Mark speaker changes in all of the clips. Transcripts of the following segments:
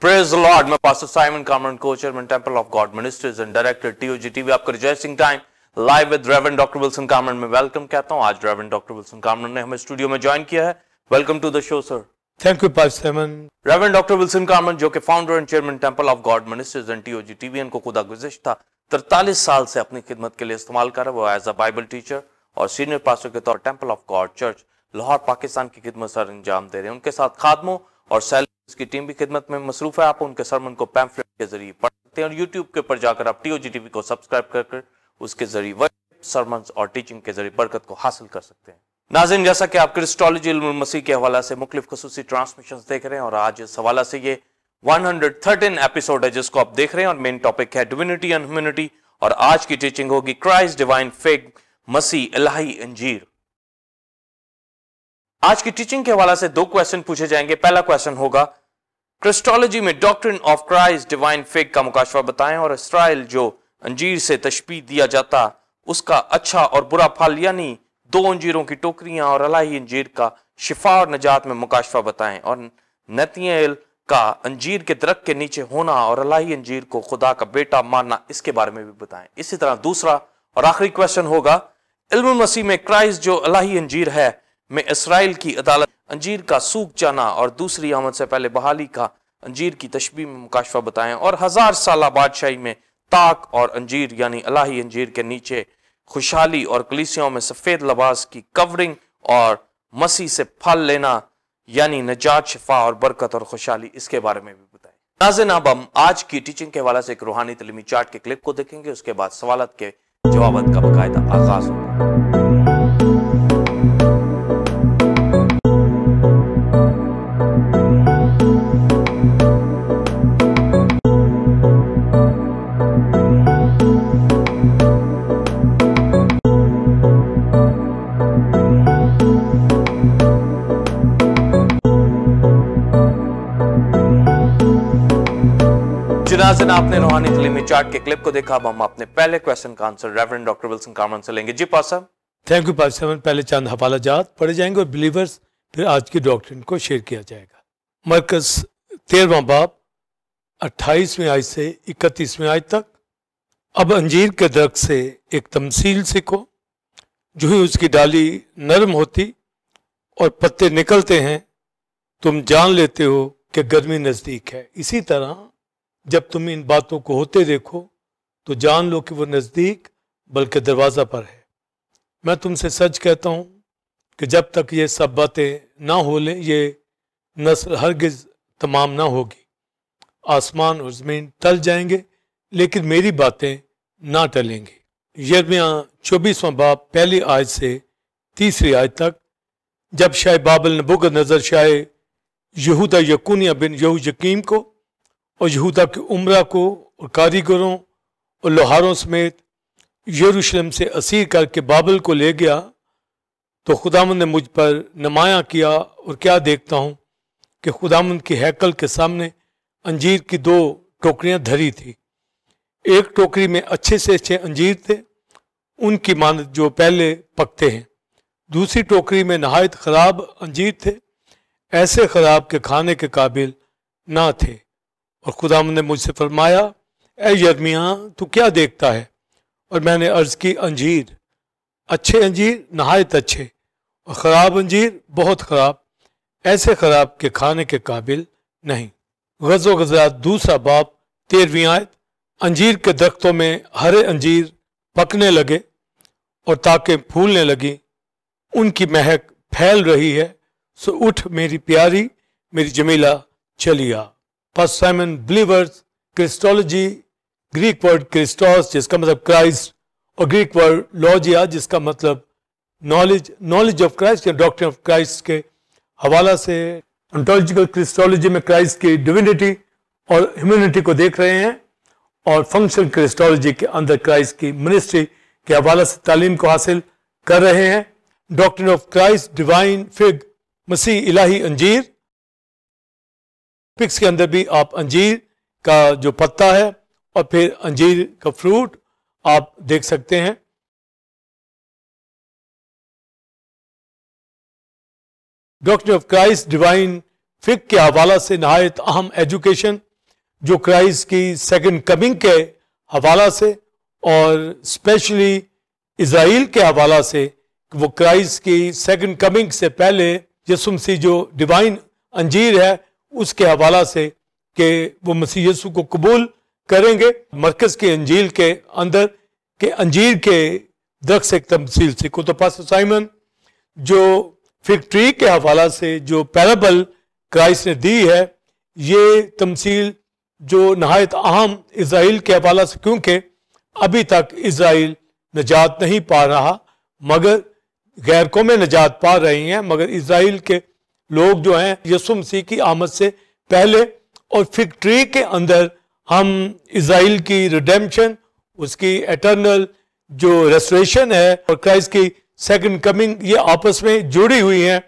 Speaker 1: Praise the Lord. मैं pastor Simon Kamran को chairman Temple of God Ministries and director TOG TV आपका rejoicing time live with reverend doctor Wilson Kamran में welcome कहता हूं। आज reverend doctor Wilson Kamran ने हमें स्टूडियो में ज्वाइन किया है। Welcome to the show sir.
Speaker 2: Thank you pastor Simon.
Speaker 1: Reverend doctor Wilson Kamran जो कि founder and chairman Temple of God Ministries and TOG TV को खुदा गुज़िश्ता 43 साल से अपनी खिदमत के लिए इस्तेमाल कर रहे हैं। वो एज अ बाइबल टीचर और सीनियर पास्टर के तौर temple of God church Lahore Pakistan की खिदमत सर अंजाम दे रहे हैं। उनके साथ खादमों और सेल्स की टीम भी खिदमत में मसरूफ है। आप उनके सरमन को पैम्फलेट के जरिए पढ़ सकते हैं और यूट्यूब के ऊपर जाकर आप टीओजी टीवी को सब्सक्राइब कर उसके जरिए सरमन और टीचिंग के जरिए बरकत को हासिल कर सकते हैं। नाज़रीन, जैसा कि आप क्रिस्टोलॉजी इल्मुल मसीह के हवाला से मुख्तलिफ खुसूसी ट्रांसमिशंस देख रहे हैं और आज इस हवाला से ये 113 एपिसोड है जिसको आप देख रहे हैं और मेन टॉपिक है डिविनिटी एंड ह्यूमैनिटी और आज की टीचिंग होगी क्राइस्ट डिवाइन फिग मसीह इलाही अंजीर। आज की टीचिंग के हवाला से 2 क्वेश्चन पूछे जाएंगे। पहला क्वेश्चन होगा क्रिस्टोलॉजी में doctrine of Christ divine fig का मुकाशवा बताएं और इसराइल जो अंजीर से तशबीह दिया जाता उसका अच्छा और बुरा फल यानी 2 अंजीरों की टोकरियां और इलाही अंजीर का शिफा और नजात में मुकाशवा बताएं और नतनिएल का अंजीर के दरख्त के नीचे होना और इलाही अंजीर को खुदा का बेटा मानना इसके बारे में भी बताएं। इसी तरह दूसरा और आखिरी क्वेश्चन होगा इल्मुल मसीह में क्राइस्ट जो इलाही अंजीर है में इसराइल की अदालत अंजीर का सूख जाना और दूसरी आमद से पहले बहाली का अंजीर की तशबीह में मुकाशवा बताएं और 1000 साला बादशाही में ताक और अंजीर यानी इलाही अंजीर के नीचे खुशहाली और कलीसियाओं में सफेद लिबास की कवरिंग और मसीह से फल लेना यानी नजात शिफा और बरकत और खुशहाली इसके बारे में भी बताएं। नाज़रीन, अब हम आज की टीचिंग के हवाले से एक रूहानी तलीमी चार्ट के क्लिप को देखेंगे। उसके बाद सवालत के जवाब का बाकायदा आगाज होगा। नाज़रीन, आपने रूहानी तलीमी चार्ट के क्लिप को देखा। अब हम अपने पहले क्वेश्चन का answer reverend doctor Wilson Kamran से लेंगे। जी पास साहब।
Speaker 2: Thank you pastor Simon. पहले चंद हवाला जात पढ़े जाएंगे और बिलीवर्स फिर आज की डॉक्ट्रिन को शेयर किया जाएगा। मरकज 13वां बाब 28वें आयत से 31वें आयत तक। अब अंजीर के दरख्त से एक तमसील सीखो, जो ही उसकी डाली नरम होती और पत्ते निकलते हैं तुम जान लेते हो कि गर्मी नज़दीक है। इसी तरह जब तुम इन बातों को होते देखो तो जान लो कि वो नज़दीक बल्कि दरवाज़ा पर है। मैं तुमसे सच कहता हूँ कि जब तक ये सब बातें ना हो लें ये नस्ल हरगिज़ तमाम ना होगी। आसमान और ज़मीन टल जाएंगे लेकिन मेरी बातें ना टलेंगी। यिर्मयाह 24वां बाब पहली आयत से 3री आयत तक। जब शाह बाबल नबूकदनेस्सर शाह यहूदा यकुनिया बिन यहोयाकीम को और यहूदा के उमरा को और कारीगरों और लोहारों समेत यरूशलेम से असीर करके बाबल को ले गया तो खुदावंद ने मुझ पर नुमायाँ किया और क्या देखता हूँ कि खुदावंद की हैकल के सामने अंजीर की 2 टोकरियाँ धरी थी। एक टोकरी में अच्छे से अच्छे अंजीर थे, उनकी मानद जो पहले पकते हैं। दूसरी टोकरी में नहायत ख़राब अंजीर थे, ऐसे ख़राब के खाने के काबिल ना थे। और खुदावंद ने मुझसे फरमाया, ए यिर्मयाह तू क्या देखता है? और मैंने अर्ज़ की, अंजीर, अच्छे अंजीर नहायत अच्छे और ख़राब अंजीर बहुत ख़राब, ऐसे ख़राब के खाने के काबिल नहीं। ग़ज़ो ग़ज़ात 2 बाब 13वीं आयत। अंजीर के दरख्तों में हरे अंजीर पकने लगे और ताकें फूलने लगी, उनकी महक फैल रही है, सो उठ मेरी प्यारी मेरी जमीला चलिया। Pastor Simon, believers, Christology, Greek word Christos जिसका मतलब क्राइस्ट और ग्रीक वर्ड लॉजिया जिसका मतलब नॉलेज ऑफ क्राइस्ट या डॉक्ट्रिन ऑफ क्राइस्ट के हवाला से ओंटोलॉजिकल क्रिस्टोलॉजी में क्राइस्ट की डिविनिटी और ह्यूमैनिटी को देख रहे हैं और फंक्शन क्रिस्टोलॉजी के अंदर क्राइस्ट की मिनिस्ट्री के हवाला से तालीम को हासिल कर रहे हैं। Doctrine of Christ divine fig मसीह इलाही अंजीर। पिक्स के अंदर भी आप अंजीर का जो पत्ता है और फिर अंजीर का फ्रूट आप देख सकते हैं। Doctrine of Christ divine fig के हवाला से नहायत अहम एजुकेशन जो क्राइस्ट की सेकंड कमिंग के हवाला से और स्पेशली इज़राइल के हवाला से, वो क्राइस्ट की सेकंड कमिंग से पहले यीशु मसीह जो डिवाइन अंजीर है उसके हवाला से कि वो मसीह यीशु को कबूल करेंगे। मरकज़ के अंजील के अंदर के अंजीर के दरख्त से तमसील सीखो। तो पास्टर साइमन जो फिग ट्री के हवाला से जो पैराबल क्राइस्ट ने दी है, ये तमसील जो नहायत अहम इज़राइल के हवाला से, क्योंकि अभी तक इज़राइल नजात नहीं पा रहा मगर गैर कौमें नजात पा रही हैं, मगर इज़राइल के लोग जो हैं यीशु मसीह की आमद से पहले, और फिग ट्री के अंदर हम इज़राइल की रिडेम्पशन, उसकी एटर्नल जो रेस्टोरेशन है और क्राइस्ट की सेकंड कमिंग, ये आपस में जुड़ी हुई हैं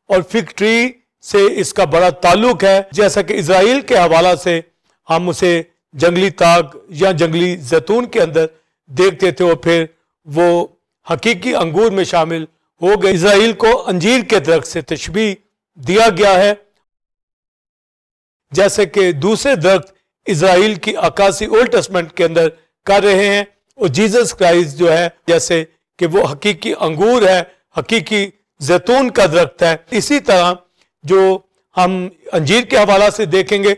Speaker 2: और फिग ट्री से इसका बड़ा ताल्लुक है। जैसा कि इज़राइल के हवाला से हम उसे जंगली ताग या जंगली जैतून के अंदर देखते थे और फिर वो हकीकी अंगूर में शामिल हो गए। इज़राइल को अंजीर के दरख्त से तशबीह दिया गया है, जैसे कि दूसरे दरख्त इज़राइल की अक्कासी ओल्ड टेस्टमेंट के अंदर कर रहे हैं। और जीसस क्राइस्ट जो है जैसे कि वो हकीकी अंगूर है, हकीकी जैतून का दरख्त है। इसी तरह जो हम अंजीर के हवाला से देखेंगे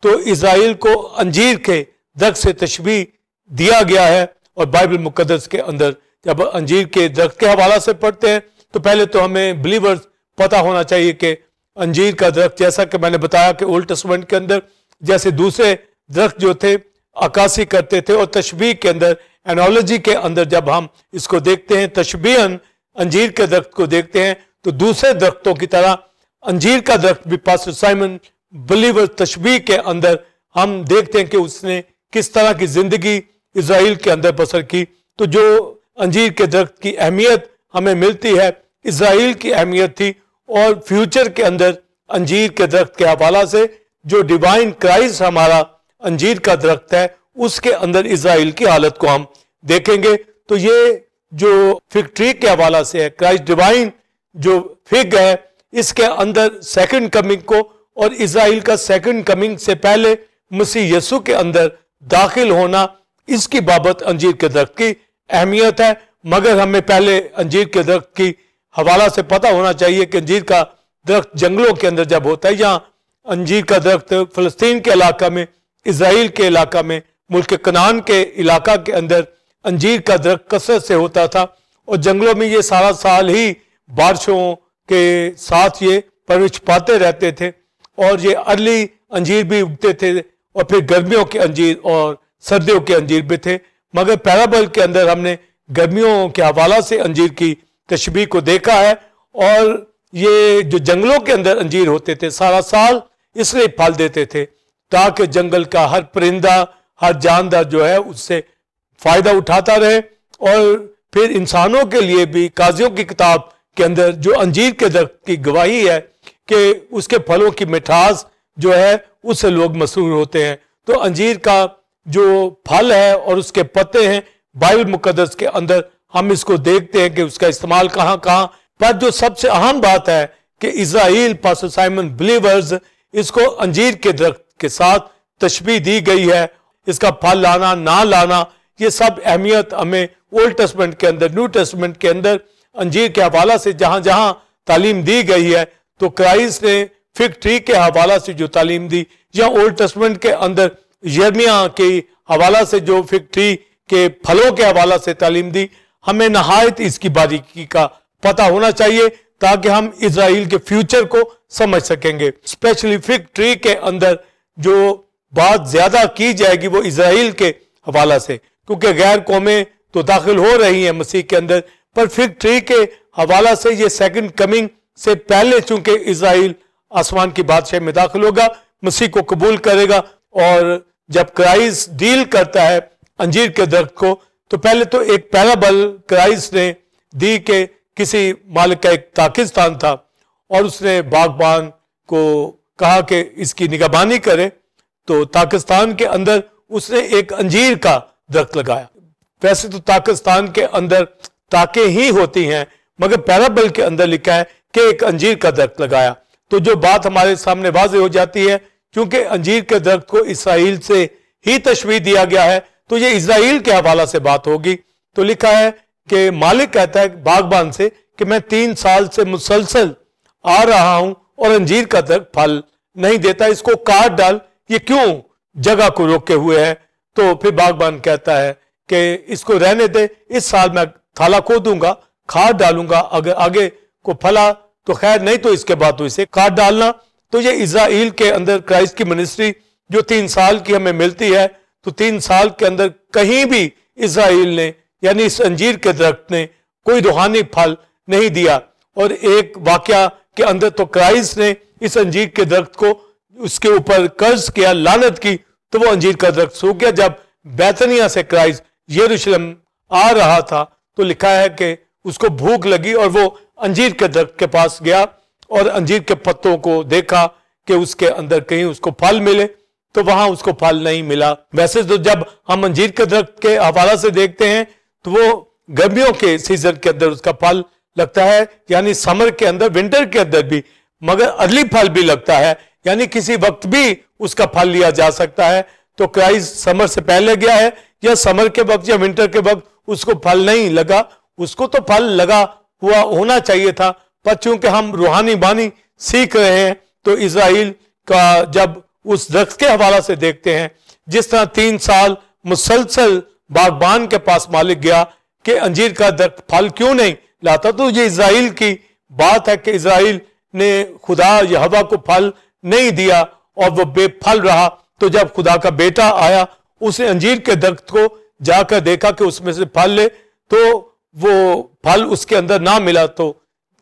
Speaker 2: तो इज़राइल को अंजीर के दरख्त से तशबीह दिया गया है। और बाइबल मुकद्दस के अंदर जब अंजीर के दरख्त के हवाला से पढ़ते हैं तो पहले तो हमें बिलीवर्स पता होना चाहिए कि अंजीर का दरख्त, जैसा कि मैंने बताया कि ओल्ड टेस्टमेंट के अंदर जैसे दूसरे दरख्त जो थे अक्कासी करते थे, और तशबीह के अंदर, एनोलॉजी के अंदर जब हम इसको देखते हैं, तशबीहन अंजीर के दरख्त को देखते हैं, तो दूसरे दरख्तों की तरह अंजीर का दरख्त भी पास्टर साइमन बिलीवर तशबीह के अंदर हम देखते हैं कि उसने किस तरह की जिंदगी इज़राइल के अंदर बसर की। तो जो अंजीर के दरख्त की अहमियत हमें मिलती है, इज़राइल की अहमियत थी, और फ्यूचर के अंदर अंजीर के दरख्त के हवाला से जो डिवाइन क्राइस्ट हमारा अंजीर का दरख्त है उसके अंदर इज़राइल की हालत को हम देखेंगे। तो ये जो फिग ट्री के हवाला से है, क्राइस्ट डिवाइन जो फिग है, इसके अंदर सेकंड कमिंग को और इज़राइल का सेकंड कमिंग से पहले मसीह यीशु के अंदर दाखिल होना, इसकी बाबत अंजीर के दरख्त की अहमियत है। मगर हमें पहले अंजीर के दरख्त की हवाला से पता होना चाहिए कि अंजीर का दरख्त जंगलों के अंदर जब होता है, या अंजीर का दरख्त फ़लस्तीन के इलाका में, इज़राइल के इलाका में, मुल्क कनान के इलाका के अंदर अंजीर का दरख्त कसरत से होता था, और जंगलों में ये सारा साल ही बारिशों के साथ ये परवरिश पाते रहते थे, और ये अर्ली अंजीर भी उगते थे, और फिर गर्मियों के अंजीर और सर्दियों के अंजीर भी थे। मगर पैराबल के अंदर हमने गर्मियों के हवाला से अंजीर की तशबीह को देखा है, और ये जो जंगलों के अंदर अंजीर होते थे सारा साल इसलिए फल देते थे ताकि जंगल का हर परिंदा, हर जानदार जो है उससे फायदा उठाता रहे। और फिर इंसानों के लिए भी काजियों की किताब के अंदर जो अंजीर के दरख्त की गवाही है कि उसके फलों की मिठास जो है उससे लोग मसरूर होते हैं। तो अंजीर का जो फल है और उसके पत्ते हैं, बाइबल मुकद्दस के अंदर हम इसको देखते हैं कि उसका इस्तेमाल कहाँ कहाँ। पर जो सबसे अहम बात है कि इज़राइल, पास्टर साइमन बिलीवर्स, इसको अंजीर के दरख्त के साथ तशबीह दी गई है। इसका फल लाना ना लाना, ये सब अहमियत हमें ओल्ड टेस्टमेंट के अंदर, न्यू टेस्टमेंट के अंदर अंजीर के हवाला से जहां जहां तालीम दी गई है, तो क्राइस्ट ने फिग ट्री के हवाला से जो तालीम दी, या ओल्ड टेस्टमेंट के अंदर यिर्मयाह के हवाला से जो फिग ट्री के फलों के हवाला से तालीम दी, हमें नहायत इसकी बारीकी का पता होना चाहिए ताकि हम इज़राइल के फ्यूचर को समझ सकेंगे। स्पेशली फिग ट्री के अंदर जो बात ज्यादा की जाएगी वो इज़राइल के हवाला से, क्योंकि गैर कौमें तो दाखिल हो रही हैं मसीह के अंदर, पर फिग ट्री के हवाला से ये सेकंड कमिंग से पहले चूंकि इज़राइल आसमान की बादशाह में दाखिल होगा, मसीह को कबूल करेगा। और जब क्राइस्ट डील करता है अंजीर के दरख्त को, तो पहले तो एक पैराबल क्राइस्ट ने दी कि किसी मालिक का एक ताकिस्तान था और उसने बागबान को कहा कि इसकी निगहबानी करे, तो ताकिस्तान के अंदर उसने एक अंजीर का दरख्त लगाया। वैसे तो ताकिस्तान के अंदर ताकें ही होती हैं, मगर पैराबल के अंदर लिखा है कि एक अंजीर का दरख्त लगाया। तो जो बात हमारे सामने वाज़ेह हो जाती है क्योंकि अंजीर के दरख्त को इसराइल से ही तशबीह दिया गया है तो ये इसराइल के हवाला से बात होगी। तो लिखा है कि मालिक कहता है बागबान से कि मैं 3 साल से मुसलसल आ रहा हूं और अंजीर का दरख्त फल नहीं देता, इसको काट डाल, ये क्यों जगह को रोके हुए है। तो फिर बागबान कहता है कि इसको रहने दे, इस साल मैं थाला खोदूंगा, खाद डालूंगा, अगर आगे को फला तो खैर, नहीं तो इसके बाद तो इसे काट डालना। तो ये इजराइल के अंदर क्राइस्ट की मिनिस्ट्री जो 3 साल की हमें मिलती है, तो 3 साल के अंदर कहीं भी इजराइल ने यानी इस अंजीर के दरख्त ने कोई रूहानी फल नहीं दिया। और एक वाकया के अंदर तो क्राइस्ट ने इस अंजीर के दरख्त को उसके ऊपर कर्ज किया, लानत की, तो वो अंजीर का दरख्त सूख गया। जब बैतनिया से क्राइस्ट यरूशलेम आ रहा था तो लिखा है कि उसको भूख लगी और वो अंजीर के दरख्त के पास गया और अंजीर के पत्तों को देखा कि उसके अंदर कहीं उसको फल मिले, तो वहां उसको फल नहीं मिला। वैसे तो जब हम अंजीर के दरख्त के हवाला से देखते हैं तो वो गर्मियों के सीजन के अंदर उसका फल लगता है, यानी समर के अंदर, विंटर के अंदर भी, मगर अर्ली फल भी लगता है, यानी किसी वक्त भी उसका फल लिया जा सकता है। तो क्राइस्ट समर से पहले गया है या समर के वक्त या विंटर के वक्त उसको फल नहीं लगा, उसको तो फल लगा हुआ होना चाहिए था, पर चूंकि हम रूहानी बानी सीख रहे हैं तो इजराइल का जब उस दरख्त के हवाला से देखते हैं, जिस तरह 3 साल मुसलसल बागबान के पास मालिक गया कि अंजीर का दरख्त फल क्यों नहीं लाता, तो ये इजराइल की बात है कि इजराइल ने खुदा यहोवा को फल नहीं दिया और वो बेफल रहा। तो जब खुदा का बेटा आया, उसने अंजीर के दरख्त को जाकर देखा कि उसमें से फल ले, तो वो फल उसके अंदर ना मिला। तो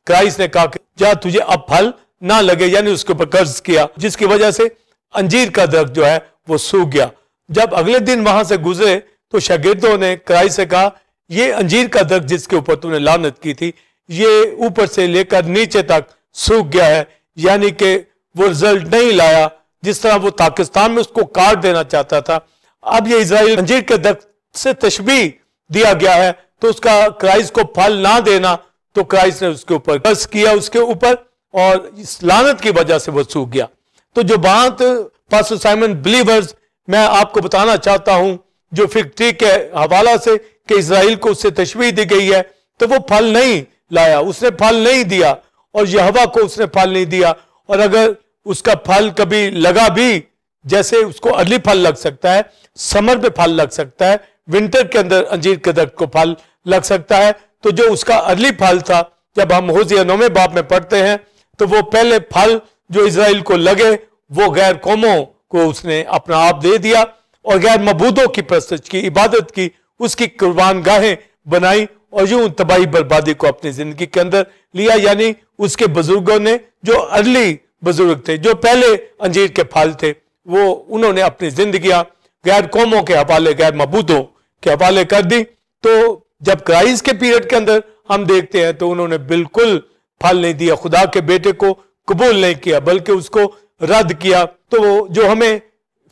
Speaker 2: क्राइस्ट ने कहा कि जा तुझे अब फल ना लगे, यानी उसके ऊपर कर्ज किया, जिसकी वजह से अंजीर का दरख्त जो है वो सूख गया। जब अगले दिन वहां से गुजरे तो शागिर्दों ने क्राइस्ट से कहा, ये अंजीर का दरख्त जिसके ऊपर तूने लानत की थी, ये ऊपर से लेकर नीचे तक सूख गया है, यानी कि वो रिजल्ट नहीं लाया जिस तरह वो पाकिस्तान में उसको काट देना चाहता था। अब ये इजराइल अंजीर के दरख्त से तशबीह दिया गया है, तो उसका क्राइस्ट को फल ना देना, तो क्राइस्ट ने उसके ऊपर कर्ज किया उसके ऊपर, और इस लानत की वजह से वो सूख गया। तो जो बात पास्टर साइमन बिलीवर्स मैं आपको बताना चाहता हूं, जो फिग ट्री के हवाला से कि इजराइल को उससे तशबीह दी गई है, तो वो फल नहीं लाया, उसने फल नहीं दिया, और यहोवा को उसने फल नहीं दिया। और अगर उसका फल कभी लगा भी, जैसे उसको अर्ली फल लग सकता है, समर में फल लग सकता है, विंटर के अंदर अंजीर के दरख्त को फल लग सकता है, तो जो उसका अर्ली फल था, जब हम होशिया 9वें बाब में पढ़ते हैं, तो वो पहले फल जो इजराइल को लगे वो गैर कौमों को उसने अपना आप दे दिया और गैर मबूदों की परस्तिश की, इबादत की, उसकी कुर्बान गाहें बनाई और यूं तबाही बर्बादी को अपनी जिंदगी के अंदर लिया। यानी उसके बुजुर्गों ने, जो अर्ली बुजुर्ग थे, जो पहले अंजीर के फल थे, वो उन्होंने अपनी जिंदगियां गैर कौमों के हवाले, गैर मबूदों के हवाले कर दी। तो जब क्राइस्ट के पीरियड के अंदर हम देखते हैं तो उन्होंने बिल्कुल फल नहीं दिया, खुदा के बेटे को कबूल नहीं किया, बल्कि उसको रद्द किया। तो जो हमें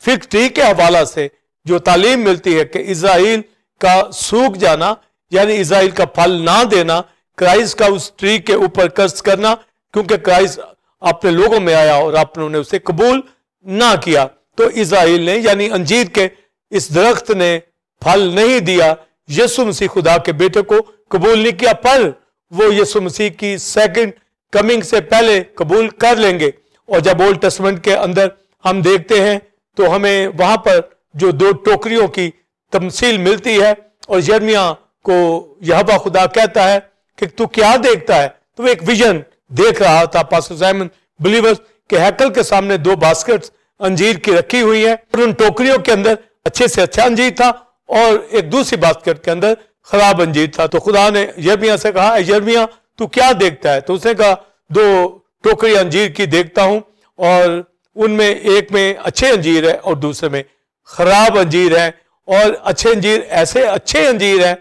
Speaker 2: फिग ट्री के हवाला से जो तालीम मिलती है कि इजराइल का सूख जाना, यानी इजराइल का फल ना देना, क्राइस्ट का उस ट्री के ऊपर कर्ज करना, क्योंकि क्राइस्ट अपने लोगों में आया और आपने उसे कबूल ना किया, तो इजराइल ने यानी अंजीर के इस दरख्त ने फल नहीं दिया। यीशु मसीह खुदा के बेटे को कबूल नहीं किया, पर वो यीशु मसीह की सेकंड कमिंग से पहले कबूल कर लेंगे। और जब ओल्ड टेस्टमेंट के अंदर हम देखते हैं तो हमें वहां पर जो 2 टोकरियों की तमसील मिलती है, और यिर्मयाह को यहोवा खुदा कहता है कि तू क्या देखता है, तो वो एक विजन देख रहा था पास्टर साइमन बिलीवर्स के हैकल के सामने 2 बास्केट्स अंजीर की रखी हुई है, और उन टोकरियों के अंदर अच्छे से अच्छा अंजीर था और एक दूसरी बास्केट के अंदर खराब अंजीर था। तो खुदा ने यिर्मयाह से कहा, यिर्मयाह तू क्या देखता है? तो उसने कहा 2 टोकरी अंजीर की देखता हूं, और उनमें एक में अच्छे अंजीर है और दूसरे में खराब अंजीर है। और अच्छे अंजीर ऐसे अच्छे अंजीर हैं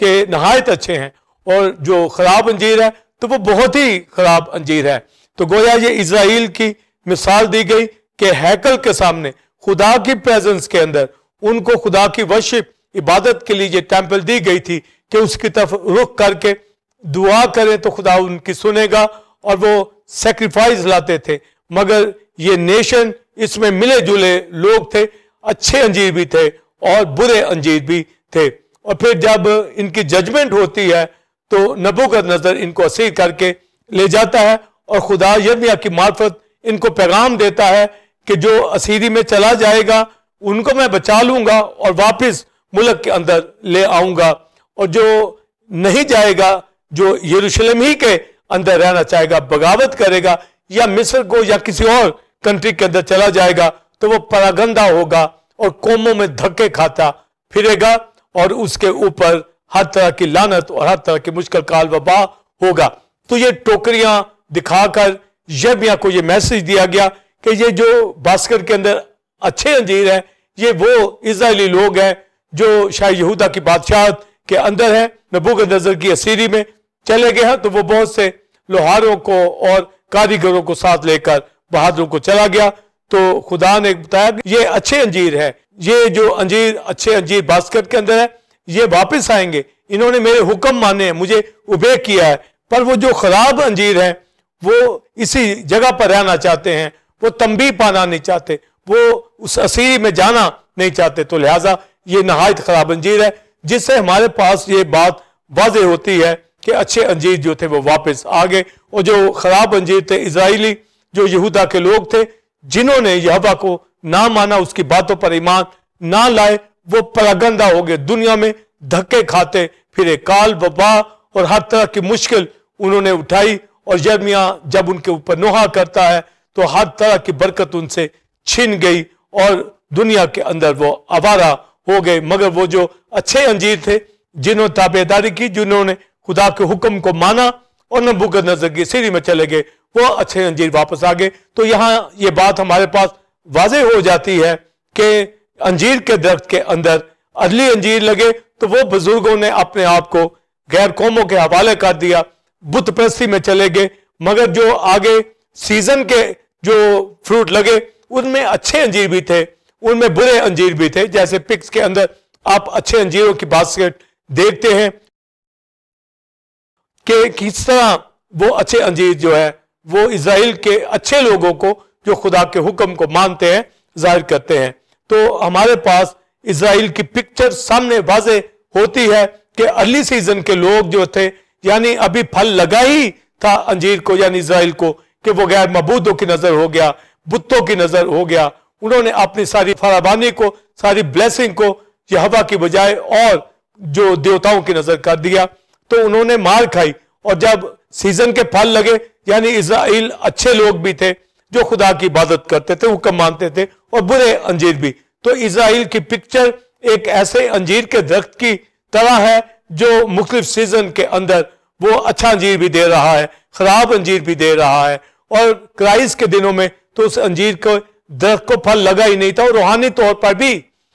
Speaker 2: कि नहायत अच्छे हैं, और जो खराब अंजीर है तो वो बहुत ही खराब अंजीर है। तो गोया ये इजराइल की मिसाल दी गई कि हैकल के सामने खुदा की प्रेजेंस के अंदर उनको खुदा की वर्शिप, इबादत के लिए ये टेंपल दी गई थी कि उसकी तरफ रुख करके दुआ करें तो खुदा उनकी सुनेगा, और वो सेक्रीफाइस लाते थे, मगर ये नेशन, इसमें मिले जुले लोग थे, अच्छे अंजीर भी थे और बुरे अंजीर भी थे। और फिर जब इनकी जजमेंट होती है तो नबूकदनेस्सर इनको असीर करके ले जाता है और खुदा यिर्मयाह की मार्फत इनको पैगाम देता है कि जो असीरी में चला जाएगा उनको मैं बचा लूंगा और वापस मुल्क के अंदर ले आऊंगा, और जो नहीं जाएगा, जो यरूशलेम ही के अंदर रहना चाहेगा, बगावत करेगा या मिस्र को या किसी और कंट्री के अंदर चला जाएगा, तो वो परागंदा होगा और कौमों में धक्के खाता फिरेगा और उसके ऊपर हर तरह की लानत और हर तरह की मुश्किल काल वबा होगा। तो ये टोकरियां दिखाकर यिर्मयाह को ये मैसेज दिया गया कि ये जो बास्केट के अंदर अच्छे अंजीर हैं, ये वो इजरायली लोग हैं जो शायद यहूदा की बादशाहत के अंदर है, नबूकदनेस्सर की असीरी में चले गए हैं। तो वो बहुत से लोहारों को और कारीगरों को साथ लेकर बहादुरों को चला गया। तो खुदा ने बताया कि ये अच्छे अंजीर है, ये जो अंजीर अच्छे अंजीर बास्केट के अंदर है, ये वापस आएंगे, इन्होंने मेरे हुक्म माने हैं, मुझे उबे किया है। पर वो जो खराब अंजीर है वो इसी जगह पर रहना चाहते हैं, वो तंबी पाना नहीं चाहते, वो उस असीरी में जाना नहीं चाहते। तो लिहाजा ये नहायत खराब अंजीर है, जिससे हमारे पास ये बात वाज़ेह होती है कि अच्छे अंजीर जो थे वो वापस आ गए, और जो खराब अंजीर थे इजराइली जो यहूदा के लोग थे जिन्होंने यहोवा को ना माना, उसकी बातों पर ईमान ना लाए, वो परागंदा हो गए, दुनिया में धक्के खाते फिरे, काल वबा और हर तरह की मुश्किल उन्होंने उठाई। और यिर्मयाह जब उनके ऊपर नोहा करता है तो हर तरह की बरकत उनसे छिन गई और दुनिया के अंदर वो आवारा हो गए। मगर वो जो अच्छे अंजीर थे जिन्होंने ताबेदारी की, जिन्होंने खुदा के हुक्म को माना और नबूकदनेस्सर की सीरी में चले गए, वो अच्छे अंजीर वापस आ गए। तो यहाँ ये बात हमारे पास वाज़ेह हो जाती है कि अंजीर के दरख्त के अंदर अदली अंजीर लगे तो वो बुजुर्गों ने अपने आप को गैर कौमों के हवाले कर दिया, बुत परस्ती में चले गए। मगर जो आगे सीजन के जो फ्रूट लगे उनमें अच्छे अंजीर भी थे, उनमें बुरे अंजीर भी थे। जैसे पिक्स के अंदर आप अच्छे अंजीरों की बास्केट देखते हैं कि किस तरह वो अच्छे अंजीर जो है वो इजराइल के अच्छे लोगों को जो खुदा के हुक्म को मानते हैं जाहिर करते हैं। तो हमारे पास इजराइल की पिक्चर सामने वाज़ेह होती है कि अर्ली सीजन के लोग जो थे, यानी अभी फल लगा ही था अंजीर को यानी इजराइल को, कि वो गैर मबूदों की नजर हो गया, बुतों की नजर हो गया। उन्होंने अपनी सारी फराबानी को, सारी ब्लेसिंग को यहोवा की बजाय और जो देवताओं की नजर कर दिया, तो उन्होंने मार खाई। और जब सीजन के फल लगे, यानी इजराइल अच्छे लोग भी थे जो खुदा की इबादत करते थे, हुक्म मानते थे, और बुरे अंजीर भी। तो इजराइल की पिक्चर एक ऐसे अंजीर के दरख्त की तरह है जो मुख्तलिफ सीजन के अंदर वो अच्छा अंजीर भी दे रहा है, खराब अंजीर भी दे रहा है। और क्राइस्ट के दिनों में तो उस अंजीर को दरख्त को फल लगा ही नहीं था, और रूहानी तौर पर भी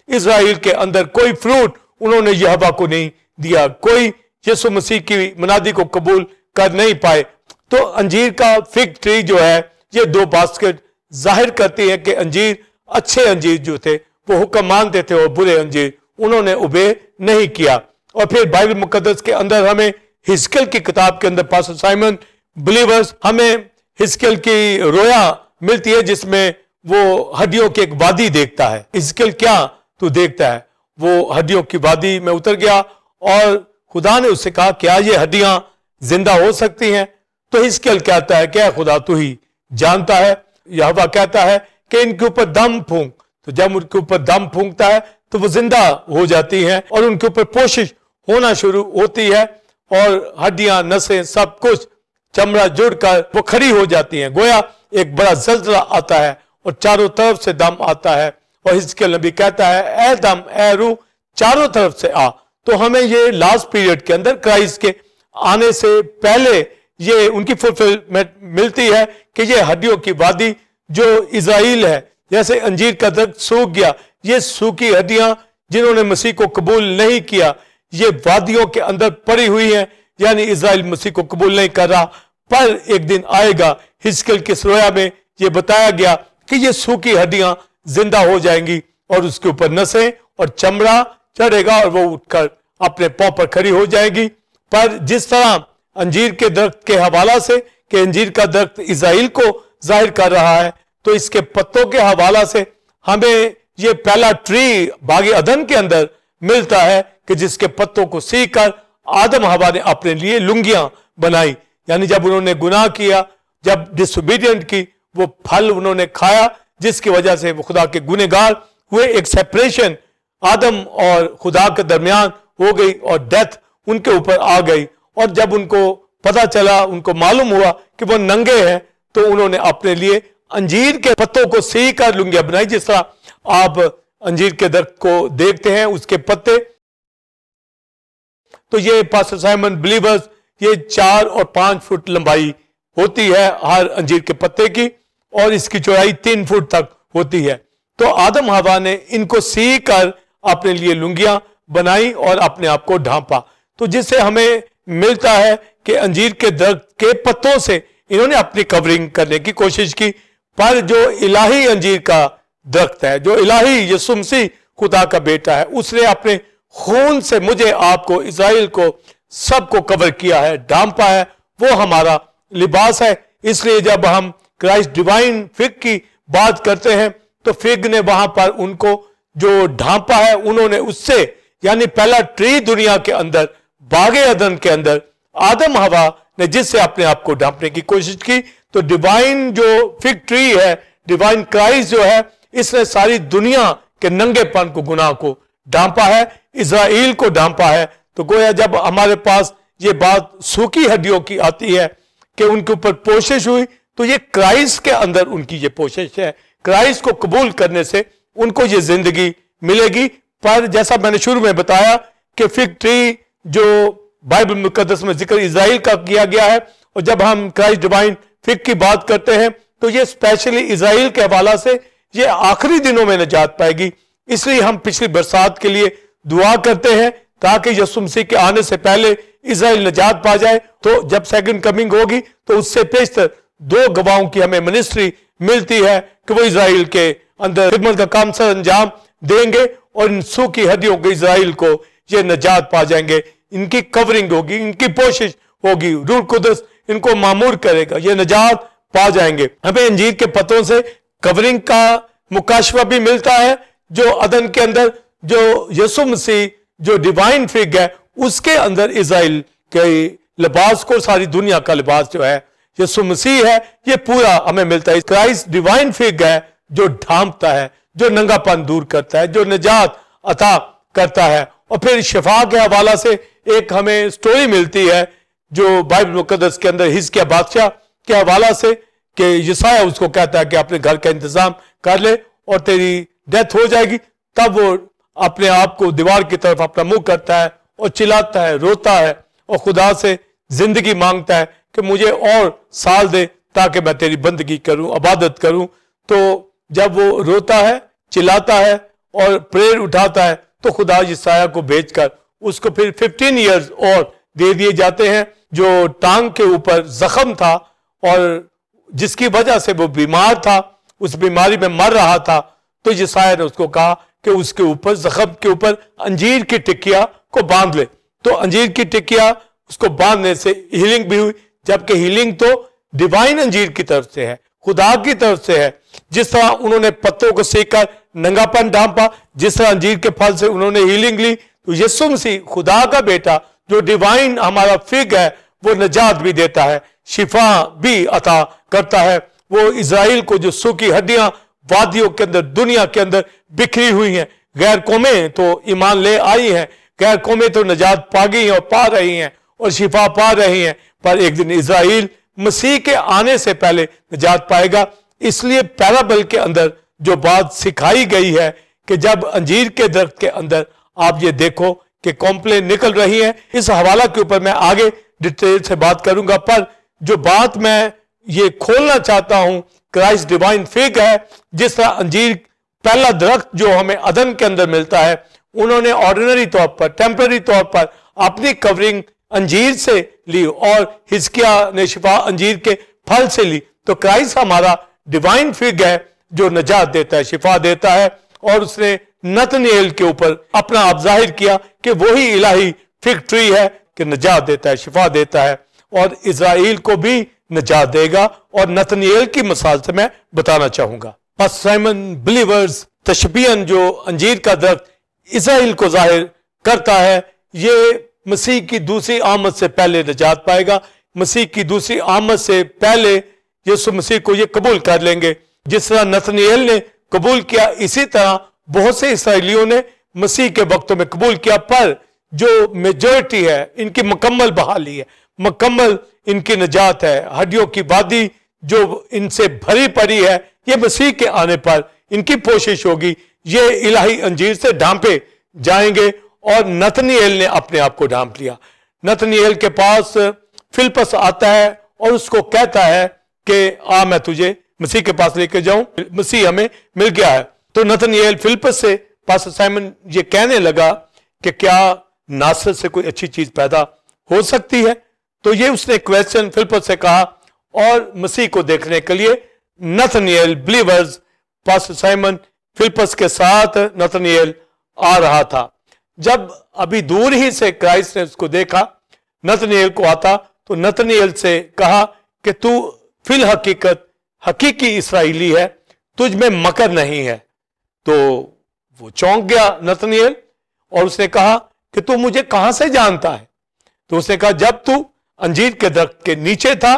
Speaker 2: इजराइल के अंदर कोई फ्रूट उन्होंने यहोवा को नहीं दिया, कोई यीशु मसीह की मनादी को कबूल कर नहीं पाए। तो अंजीर का फिग ट्री जो है, ये दो बास्केट जाहिर करती है कि अंजीर अच्छे अंजीर जो थे वो हुक्म मानते थे और बुरे अंजीर उन्होंने उबे नहीं किया। और फिर बाइबल मुकद्दस के अंदर हमें हिजकिय्याह की किताब के अंदर पास्टर साइमन बिलीवर्स हमें हिजकिय्याह की रोया मिलती है जिसमें वो हड्डियों की एक वादी देखता है। हिजकिय्याह क्या तू देखता है? वो हड्डियों की वादी में उतर गया और खुदा ने उससे कहा क्या ये हड्डियां जिंदा हो सकती हैं? तो हिजकिय्याह कहता है क्या खुदा तू ही जानता है। यहोवा कहता है कि इनके ऊपर दम फूंक। तो जब उनके ऊपर दम फूंकता है तो वो जिंदा हो जाती हैं और उनके ऊपर पोशिश होना शुरू होती है और हड्डियां, नसें, सब कुछ चमड़ा जुड़कर वो खड़ी हो जाती हैं। गोया एक बड़ा जल्जला आता है और चारों तरफ से दम आता है। और हिजकिय्याह नबी कहता है ए दम ए रूह चारों तरफ से आ। तो हमें ये लास्ट पीरियड के अंदर क्राइस्ट के आने से पहले ये उनकी फुलफिलमेंट मिलती है कि ये हड्डियों की वादी जो इजराइल है, जैसे अंजीर का दरख्त सूख गया, ये सूखी हड्डियां जिन्होंने मसीह को कबूल नहीं किया ये वादियों के अंदर पड़ी हुई हैं, यानी इजराइल मसीह को कबूल नहीं कर रहा। पर एक दिन आएगा, हिजकिय्याह के रोया में ये बताया गया कि ये सूखी हड्डियां जिंदा हो जाएंगी और उसके ऊपर नसें और चमड़ा चढ़ेगा और वो उठकर अपने पांव पर खड़ी हो जाएगी। पर जिस तरह अंजीर के दरख्त के हवाला से कि अंजीर का दरख्त इजराइल को जाहिर कर रहा है। तो इसके पत्तों के हवाला से हमें ये पहला ट्री बागी अदन के अंदर मिलता है कि जिसके पत्तों को सीख कर आदम हवा ने अपने लिए लुंगियां बनाई। यानी जब उन्होंने गुनाह किया, जब डिसोबीडियंट की, वो फल उन्होंने खाया जिसकी वजह से वो खुदा के गुनहगार हुए। एक सेपरेशन आदम और खुदा के दरमियान हो गई और डेथ उनके ऊपर आ गई। और जब उनको पता चला, उनको मालूम हुआ कि वो नंगे हैं, तो उन्होंने अपने लिए अंजीर के पत्तों को सी कर लुंगियां बनाई। जिस तरह आप अंजीर के दरख्त को देखते हैं, उसके पत्ते, तो ये पास्टर साइमन बिलीवर्स, ये 4 और 5 फुट लंबाई होती है हर अंजीर के पत्ते की, और इसकी चौड़ाई 3 फुट तक होती है। तो आदम हवा ने इनको सी कर अपने लिए लुंगियां बनाई और अपने आप को ढांपा। तो जिससे हमें मिलता है कि अंजीर के दरख्त के पत्तों से इन्होंने अपनी कवरिंग करने की कोशिश की। पर जो इलाही अंजीर का दरख्त है, जो इलाही यीशु मसीह खुदा का बेटा है, उसने अपने खून से मुझे, आपको, इस्राएल को, सबको कवर किया है, ढांपा है। वो हमारा लिबास है। इसलिए जब हम क्राइस्ट डिवाइन फिग की बात करते हैं तो फिग ने वहां पर उनको जो ढांपा है, उन्होंने उससे, यानी पहला ट्री दुनिया के अंदर, बागे अदन के अंदर आदम हवा ने जिससे अपने आप को ढांपने की कोशिश की, तो डिवाइन जो फिग ट्री है, डिवाइन क्राइस्ट जो है, इसने सारी दुनिया के नंगेपन को, गुनाह को ढांपा है, इज़राइल को ढांपा है। तो गोया जब हमारे पास ये बात सूखी हड्डियों की आती है कि उनके ऊपर पोशिश हुई, तो ये क्राइस्ट के अंदर उनकी ये पोशिश है। क्राइस्ट को कबूल करने से उनको ये जिंदगी मिलेगी। पर जैसा मैंने शुरू में बताया कि फिग ट्री जो बाइबल मुकद्दस में जिक्र इज़राइल का किया गया है, और जब हम क्राइस्ट डिवाइन फिग की बात करते हैं तो ये स्पेशली इज़राइल के हवाला से ये आखिरी दिनों में निजात पाएगी। इसलिए हम पिछली बरसात के लिए दुआ करते हैं ताकि यीशु मसीह के आने से पहले इज़राइल निजात पा जाए। तो जब सेकंड कमिंग होगी तो उससे पेशतर 2 गवाहों की हमें मिनिस्ट्री मिलती है कि वो इज़राइल के अंदर खिदमत का काम सर अंजाम देंगे और इन सूखी हड्डियों के इज़राइल को ये निजात पा जाएंगे। इनकी कवरिंग होगी, इनकी पोशिश होगी, रूह कुदस इनको मामूर करेगा, ये निजात पा जाएंगे। हमें अंजीर के पत्तों से कवरिंग का मुकाशवा भी मिलता है। जो अदन के अंदर जो यीशु मसीह जो डिवाइन फिग है, उसके अंदर इज़राइल के लिबास को, सारी दुनिया का लिबास जो है यीशु मसीह है, ये पूरा हमें मिलता है। क्राइस्ट डिवाइन फिग है जो ढांपता है, जो नंगापन दूर करता है, जो निजात अता करता है। और फिर शिफा के हवाला से एक हमें स्टोरी मिलती है जो बाइबल मुकद्दस के अंदर हिजकिय्याह बादशाह के हवाला से, कि यशायाह उसको कहता है कि अपने घर का इंतजाम कर ले और तेरी डेथ हो जाएगी। तब वो अपने आप को दीवार की तरफ अपना मुंह करता है और चिल्लाता है, रोता है और खुदा से जिंदगी मांगता है कि मुझे और साल दे ताकि मैं तेरी बंदगी करूं, इबादत करूं। तो जब वो रोता है, चिल्लाता है और प्रेयर उठाता है, तो खुदा यशायाह को भेजकर उसको फिर 15 ईयर्स और दे दिए जाते हैं। जो टांग के ऊपर जख्म था और जिसकी वजह से वो बीमार था, उस बीमारी में मर रहा था, तो यशायाह ने उसको कहा कि उसके ऊपर, जख्म के ऊपर अंजीर की टिकिया को बांध ले। तो अंजीर की टिकिया उसको बांधने से हीलिंग भी हुई, जबकि हीलिंग तो डिवाइन अंजीर की तरफ से है, खुदा की तरफ से है। जिस तरह उन्होंने पत्तों को सेककर नंगापन ढांपा, जिस तरह अंजीर के फल से उन्होंने हीलिंग ली, तो यीशु मसीह खुदा का बेटा जो डिवाइन हमारा फिग है, वो निजात भी देता है, शिफा भी अता करता है। वो इज़राइल को जो सूखी हड्डियां वादियों के अंदर, दुनिया के अंदर बिखरी हुई हैं, गैर कौमें तो ईमान ले आई हैं, गैर कौमें तो निजात पा गई हैं और पा रही हैं और शिफा पा रही हैं, पर एक दिन इज़राइल मसीह के आने से पहले निजात पाएगा। इसलिए पैराबल के अंदर जो बात सिखाई गई है कि जब अंजीर के दरख्त के अंदर आप ये देखो कि कॉम्प्लेन निकल रही है, इस हवाला के ऊपर मैं आगे डिटेल से बात करूंगा। पर जो बात मैं ये खोलना चाहता हूं, क्राइस्ट डिवाइन फिग है, जिस तरह अंजीर पहला दरख्त जो हमें अदन के अंदर मिलता है, उन्होंने ऑर्डिनरी तौर पर, टेम्पररी तौर पर अपनी कवरिंग अंजीर से ली और हिजकिय्याह ने शिफा अंजीर के फल से ली। तो क्राइस्ट हमारा डिवाइन फिग है जो निजात देता है, शिफा देता है। और उसने नतनेल के ऊपर अपना आप जाहिर किया कि वही इलाही फिग ट्री है कि निजात देता है, शिफा देता है। और इज़राइल को भी निजात देगा। और नतनिएल की मिसाल से मैं बताना चाहूंगा। पास्टर साइमन बिलीवर्स तशबीहन जो अंजीर का दरख्त इस्राएल को जाहिर करता है, ये मसीह की दूसरी आमद से पहले निजात पाएगा। मसीह की दूसरी आमद से पहले यीशु मसीह को ये कबूल कर लेंगे। जिस तरह नतनिएल ने कबूल किया, इसी तरह बहुत से इसराइलियों ने मसीह के वक्तों में कबूल किया। पर जो मेजॉरिटी है, इनकी मुकम्मल बहाली है, मुकम्मल इनकी निजात है। हड्डियों की वादी जो इनसे भरी पड़ी है, ये मसीह के आने पर इनकी कोशिश होगी, ये इलाही अंजीर से ढांपे जाएंगे। और नतनिएल ने अपने आप को ढांप लिया। नतनिएल के पास फिलिप्पस आता है और उसको कहता है कि आ मैं तुझे मसीह के पास लेकर जाऊं, मसीह हमें मिल गया है। तो नतनिएल फिलिप्पस से पास्टर साइमन ये कहने लगा कि क्या नासरत से कोई अच्छी चीज पैदा हो सकती है? तो ये उसने क्वेश्चन फिलिप्पस से कहा और मसीह को देखने के लिए नतनिएल बिलीवर्स पास्टर साइमन फिलिप्पस के साथ नतनिएल आ रहा था। जब अभी दूर ही से क्राइस्ट ने उसको देखा, नतनिएल को आता, तो नतनिएल से कहा कि तू फिल हकीकत हकीकी इसराइली है, तुझ में मकर नहीं है। तो वो चौंक गया नतनिएल और उसने कहा कि तू मुझे कहां से जानता है? तो उसने कहा जब तू अंजीर के दरख्त के नीचे था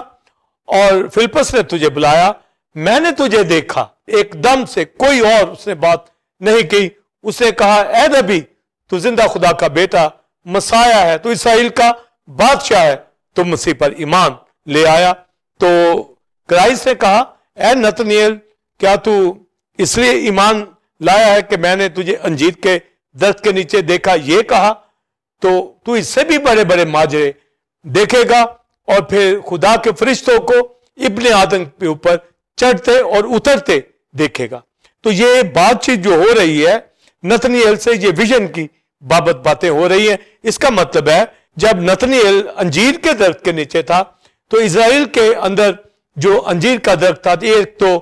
Speaker 2: और फिलिप्पस ने तुझे बुलाया, मैंने तुझे देखा। एकदम से कोई और उसने बात नहीं की। उसने कहा ऐ नबी, तू जिंदा खुदा का बेटा मसाया है, तू इसराइल का बादशाह है। तो मसीह पर ईमान ले आया। तो क्राइस्ट ने कहा ऐ नतनिएल, क्या तू इसलिए ईमान लाया है कि मैंने तुझे अंजीर के दरख्त के नीचे देखा? ये कहा तो तू इससे भी बड़े बड़े माजरे देखेगा और फिर खुदा के फरिश्तों को इब्ने आदम के ऊपर चढ़ते और उतरते देखेगा। तो ये बातचीत जो हो रही है नतनिएल से, ये विजन की बाबत बातें हो रही है। इसका मतलब है जब नतनिएल अंजीर के दरख्त के नीचे था तो इजराइल के अंदर जो अंजीर का दरख्त था, एक तो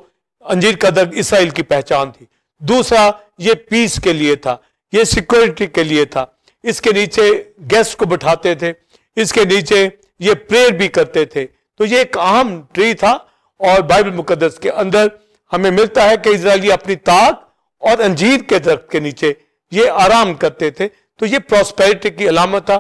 Speaker 2: अंजीर का दरख्त इसराइल की पहचान थी, दूसरा ये पीस के लिए था, ये सिक्योरिटी के लिए था। इसके नीचे गेस्ट को बिठाते थे, इसके नीचे ये प्रेयर भी करते थे। तो ये एक अहम ट्री था। और बाइबल मुकद्दस के अंदर हमें मिलता है कि इजरायली अपनी ताक और अंजीर के दरख्त के नीचे ये आराम करते थे। तो ये प्रॉस्पेरिटी की अलामत था।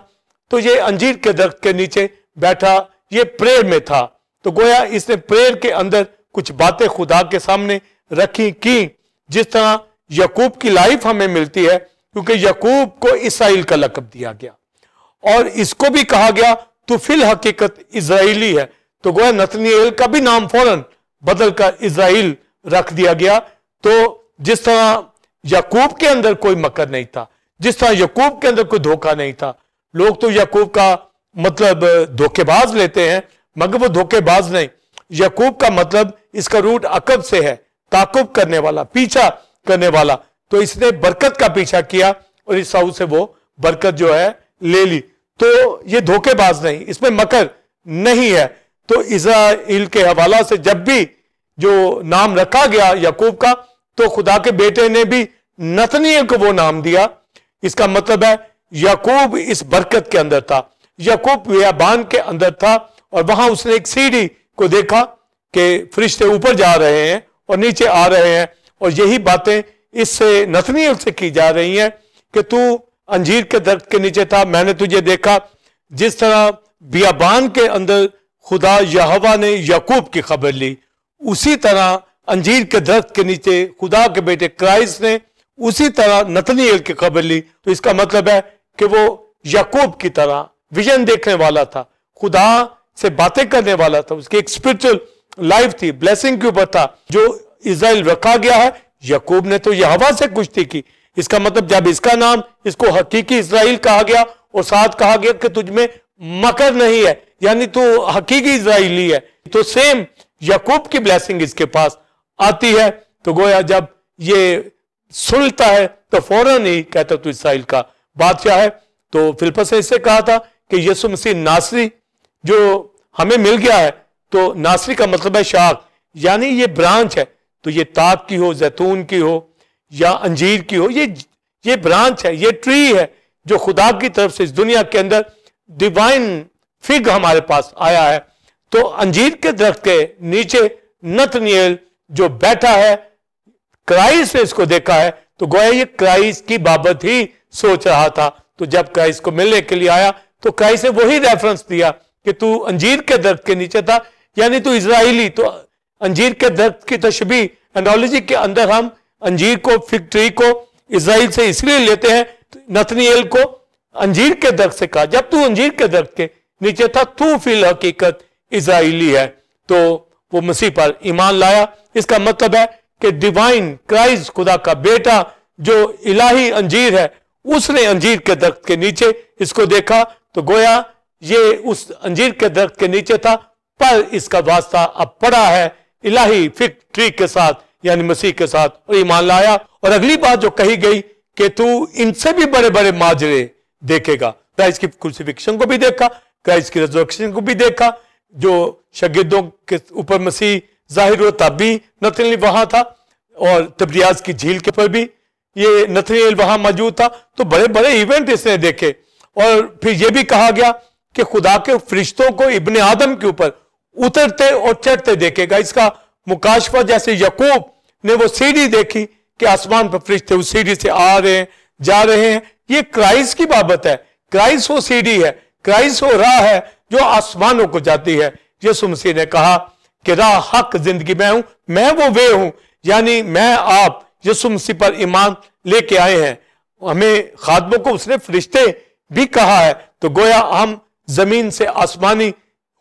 Speaker 2: तो ये अंजीर के दरख्त के नीचे बैठा, ये प्रेयर में था। तो गोया इसने प्रेयर के अंदर कुछ बातें खुदा के सामने रखी की, जिस तरह यकूब की लाइफ हमें मिलती है, क्योंकि यकूब को इसराइल का लक़ब दिया गया और इसको भी कहा गया तू फिल हकीकत इजराइली है। तो गोया नतनिएल का भी नाम फौरन बदल कर इजराइल रख दिया गया। तो जिस तरह यकूब के अंदर कोई मकर नहीं था, जिस तरह यकूब के अंदर कोई धोखा नहीं था। लोग तो यकूब का मतलब धोखेबाज लेते हैं, मगर वो धोखेबाज नहीं। यकूब का मतलब इसका रूट अकब से है, ताकुब करने वाला, पीछा करने वाला। तो इसने बरकत का पीछा किया और ईसाऊ से वो बरकत जो है ले ली। तो ये धोखेबाज नहीं, इसमें मकर नहीं है। तो इस्राएल के हवाला से जब भी जो नाम रखा गया यकूब का, तो खुदा के बेटे ने भी नतनिएल को वो नाम दिया। इसका मतलब है यकूब इस बरकत के अंदर था, यकूब बियाबान के अंदर था और वहां उसने एक सीढ़ी को देखा कि फरिश्ते ऊपर जा रहे हैं और नीचे आ रहे हैं। और यही बातें इससे नतनिएल से की जा रही हैं कि तू अंजीर के दरख्त के नीचे था, मैंने तुझे देखा। जिस तरह बियाबान के अंदर खुदा यहोवा ने यकूब की खबर ली, उसी तरह अंजीर के दरख्त के नीचे खुदा के बेटे क्राइस्ट ने उसी तरह नतनिएल की खबर ली। तो इसका मतलब है कि वो यकूब की तरह विजन देखने वाला था, खुदा से बातें करने वाला था, उसकी एक स्पिरिचुअल लाइफ थी, ब्लेसिंग के ऊपर था। जो इजराइल रखा गया है, यकूब ने तो यहोवा से कुश्ती की। इसका मतलब जब इसका नाम, इसको हकीकी इजराइल कहा गया और साथ कहा गया कि तुझमें मकर नहीं है, यानी तू हकीकी इजराइली है, तो सेम यकूब की ब्लेसिंग इसके पास आती है। तो गोया जब ये सुनता है तो फौरन ही कहता तू इसराइल का बादशाह है। तो फिलिप्पस ने इससे कहा था कि यीशु मसीह नासरी जो हमें मिल गया है, तो नासरी का मतलब है शाख, यानी ये ब्रांच है। तो ये ताक की हो, जैतून की हो या अंजीर की हो, ये ब्रांच है, ये ट्री है जो खुदा की तरफ से इस दुनिया के अंदर डिवाइन फिग हमारे पास आया है, तो अंजीर के दरख्त के नीचे नतनिएल जो बैठा है, क्राइस्ट ने इसको देखा है, तो गोया ये क्राइस्ट की बाबत ही सोच रहा था। तो जब क्राइस्ट को मिलने के लिए आया तो क्राइस्ट ने वही रेफरेंस दिया कि तू अंजीर के दरख्त के नीचे था, यानी तू इजराइली। तो अंजीर के दरख्त की तशबीह एनालॉजी के अंदर हम अंजीर को, फिग ट्री को इजराइल से इसलिए लेते हैं, नतनिएल को अंजीर के दरख्त से कहा, जब तू अंजीर के दरख्त के नीचे था तू फिल हकीकत इजराइली है। तो वो मसीह पर ईमान लाया। इसका मतलब है कि डिवाइन क्राइस्ट, खुदा का बेटा जो इलाही अंजीर है, उसने अंजीर के दरख्त के नीचे इसको देखा। तो गोया ये उस अंजीर के दरख्त के नीचे था, पर इसका वास्ता अब पड़ा है इलाही फिग ट्री के साथ, यानी मसीह के साथ, और ईमान लाया। और अगली बात जो कही गई कि तू इनसे भी बड़े बड़े माजरे देखेगा। क्राइस्ट की क्रूसिफिक्शन को भी देखा, क्राइस्ट की रिजरेक्शन को भी देखा, जो शागिर्दों के ऊपर मसीह जाहिर हुआ तब भी नतनिएल वहां था, और तबरियाज की झील के ऊपर भी ये नतनिएल वहां मौजूद था। तो बड़े बड़े इवेंट इसने देखे। और फिर यह भी कहा गया कि खुदा के फरिश्तों को इब्ने आदम के ऊपर उतरते और चढ़ते देखेगा। इसका मुकाशफा जैसे याकूब ने वो सीढ़ी देखी कि आसमान पर फरिश्ते उस सीढ़ी से आ रहे हैं, जा रहे हैं, ये क्राइस्ट की बाबत है। क्राइस्ट वो सीढ़ी है, क्राइस्ट वो राह है जो आसमानों को जाती है। यीशु मसीह ने कहा कि राह, हक, जिंदगी मैं हूं, मैं वो वे हूं, यानी मैं आप यीशु मसीह पर ईमान लेके आए हैं। हमें खादमों को उसने फरिश्ते भी कहा है। तो गोया हम जमीन से आसमानी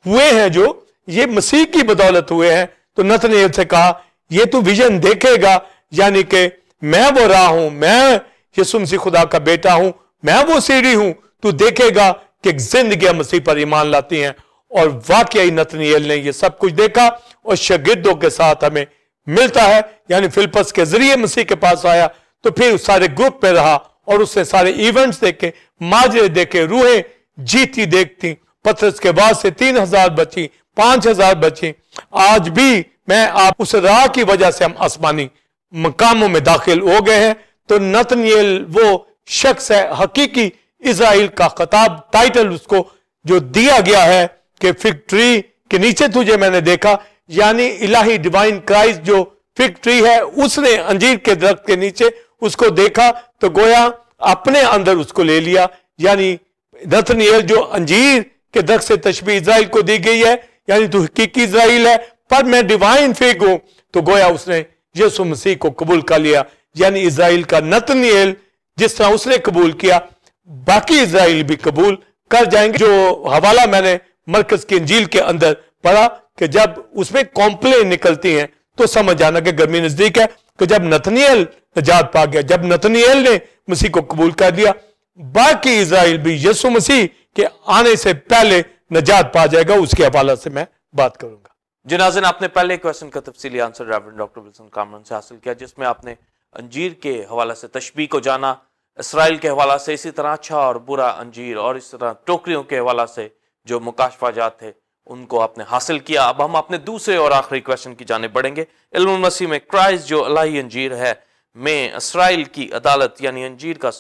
Speaker 2: हुए हैं, जो ये मसीह की बदौलत हुए हैं। तो नतनिएल से कहा ये तू विजन देखेगा, यानी कि मैं वो राह हूं, मैं यीशु मसीह खुदा का बेटा हूं, मैं वो सीढ़ी हूं। तू देखेगा कि जिंदगी मसीह पर ईमान लाती हैं। और वाकई नतनिएल ने ये सब कुछ देखा और शागिर्दों के साथ हमें मिलता है, यानी फिलिप्पस के जरिए मसीह के पास आया। तो फिर उस सारे ग्रुप में रहा और उससे सारे इवेंट्स देखे, माजरे देखे, रूहें जीती देखती। पतरस के बाद से 3000 बची, 5000 बची। आज भी मैं आप उस राह की वजह से हम आसमानी मकामों में दाखिल हो गए हैं। तो नतनिएल वो शख्स है, हकीकी इजराइल का खिताब, टाइटल उसको जो दिया गया है कि फिग ट्री के नीचे तुझे मैंने देखा, यानी इलाही डिवाइन क्राइस्ट जो फिग ट्री है, उसने अंजीर के दरख्त के नीचे उसको देखा। तो गोया अपने अंदर उसको ले लिया, यानी नतनिएल जो अंजीर के दरख्त से तशबीह इजराइल को दी गई है, यानी तू हकीकी इजराइल है, पर मैं डिवाइन फिग हूं। तो गोया उसने यीशु मसीह को कबूल कर लिया, यानी इजराइल का नतनिएल जिस तरह उसने कबूल किया, बाकी इजराइल भी कबूल कर जाएंगे। जो हवाला मैंने मरकज की इंजील के अंदर पढ़ा कि जब उसमें कॉम्प्लेन निकलती हैं तो समझ जाना कि गर्मी नजदीक है। कि जब नतनिएल नजात पा गया, जब नतनिएल ने मसीह को कबूल कर दिया, बाकी इजराइल भी यीशु मसीह के आने से पहले नजात पा जाएगा। उसके हवाले से मैं बात करूंगा।
Speaker 1: जी नाज़रीन, आपने पहले क्वेश्चन का तफसीली answer reverend doctor Wilson Kamran से हासिल किया, जिसमें आपने अंजीर के हवाले से तशबीह को जाना, इसराइल के हवाला से, इसी तरह अच्छा और बुरा अंजीर, और इस तरह टोकरियों के हवाला से जो मुकाशफाजात थे उनको आपने हासिल किया। अब हम अपने दूसरे और आखिरी क्वेश्चन की जाने बढ़ेंगे। इल्मुल मसीह में क्राइस्ट जो इलाही अंजीर है में इसराइल की अदालत यानी अंजीर का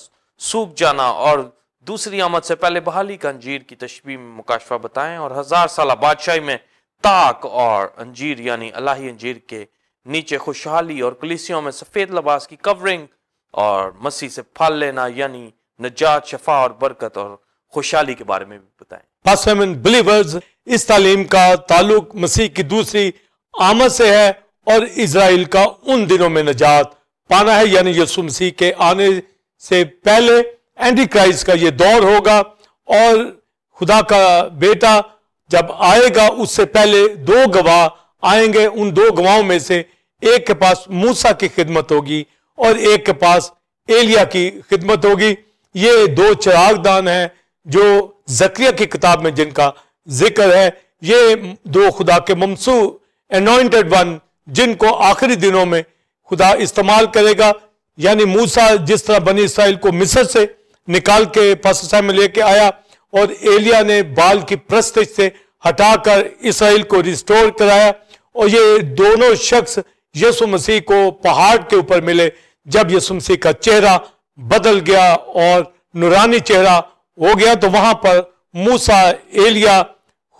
Speaker 1: सूख जाना और दूसरी आमद से पहले बहाली का अंजीर की तशबीह में मुकाशफा बताएं, और 1000 साल बादशाही में ताक और अंजीर यानी इलाही अंजीर के नीचे खुशहाली और कलीसियों में सफेद लिबास की कवरिंग और मसीह से फल लेना यानी नजात, शफा और बरकत और खुशहाली के बारे में भी बताएं।
Speaker 2: बिलीवर्स, इस तालीम का ताल्लुक मसीह की दूसरी आमद से है और इजराइल का उन दिनों में नजात पाना है, यानी यीशु मसीह के आने से पहले एंटी क्राइस्ट का ये दौर होगा। और खुदा का बेटा जब आएगा उससे पहले 2 गवाह आएंगे। उन 2 गवाहों में से एक के पास मूसा की खिदमत होगी और एक के पास एलिया की खिदमत होगी। ये 2 चिरागदान हैं जो जकरिया की किताब में जिनका जिक्र है। ये 2 खुदा के ममसू एनॉइंटेड वन जिनको आखिरी दिनों में खुदा इस्तेमाल करेगा। यानी मूसा जिस तरह बनी इसराइल को मिस्र से निकाल के पाकिस्तान में लेके आया और एलिया ने बाल की प्रस्तिश से हटाकर इसराइल को रिस्टोर कराया। और ये दोनों शख्स यीशु मसीह को पहाड़ के ऊपर मिले जब यीशु मसीह का चेहरा बदल गया और नूरानी चेहरा हो गया। तो वहां पर मूसा, एलिया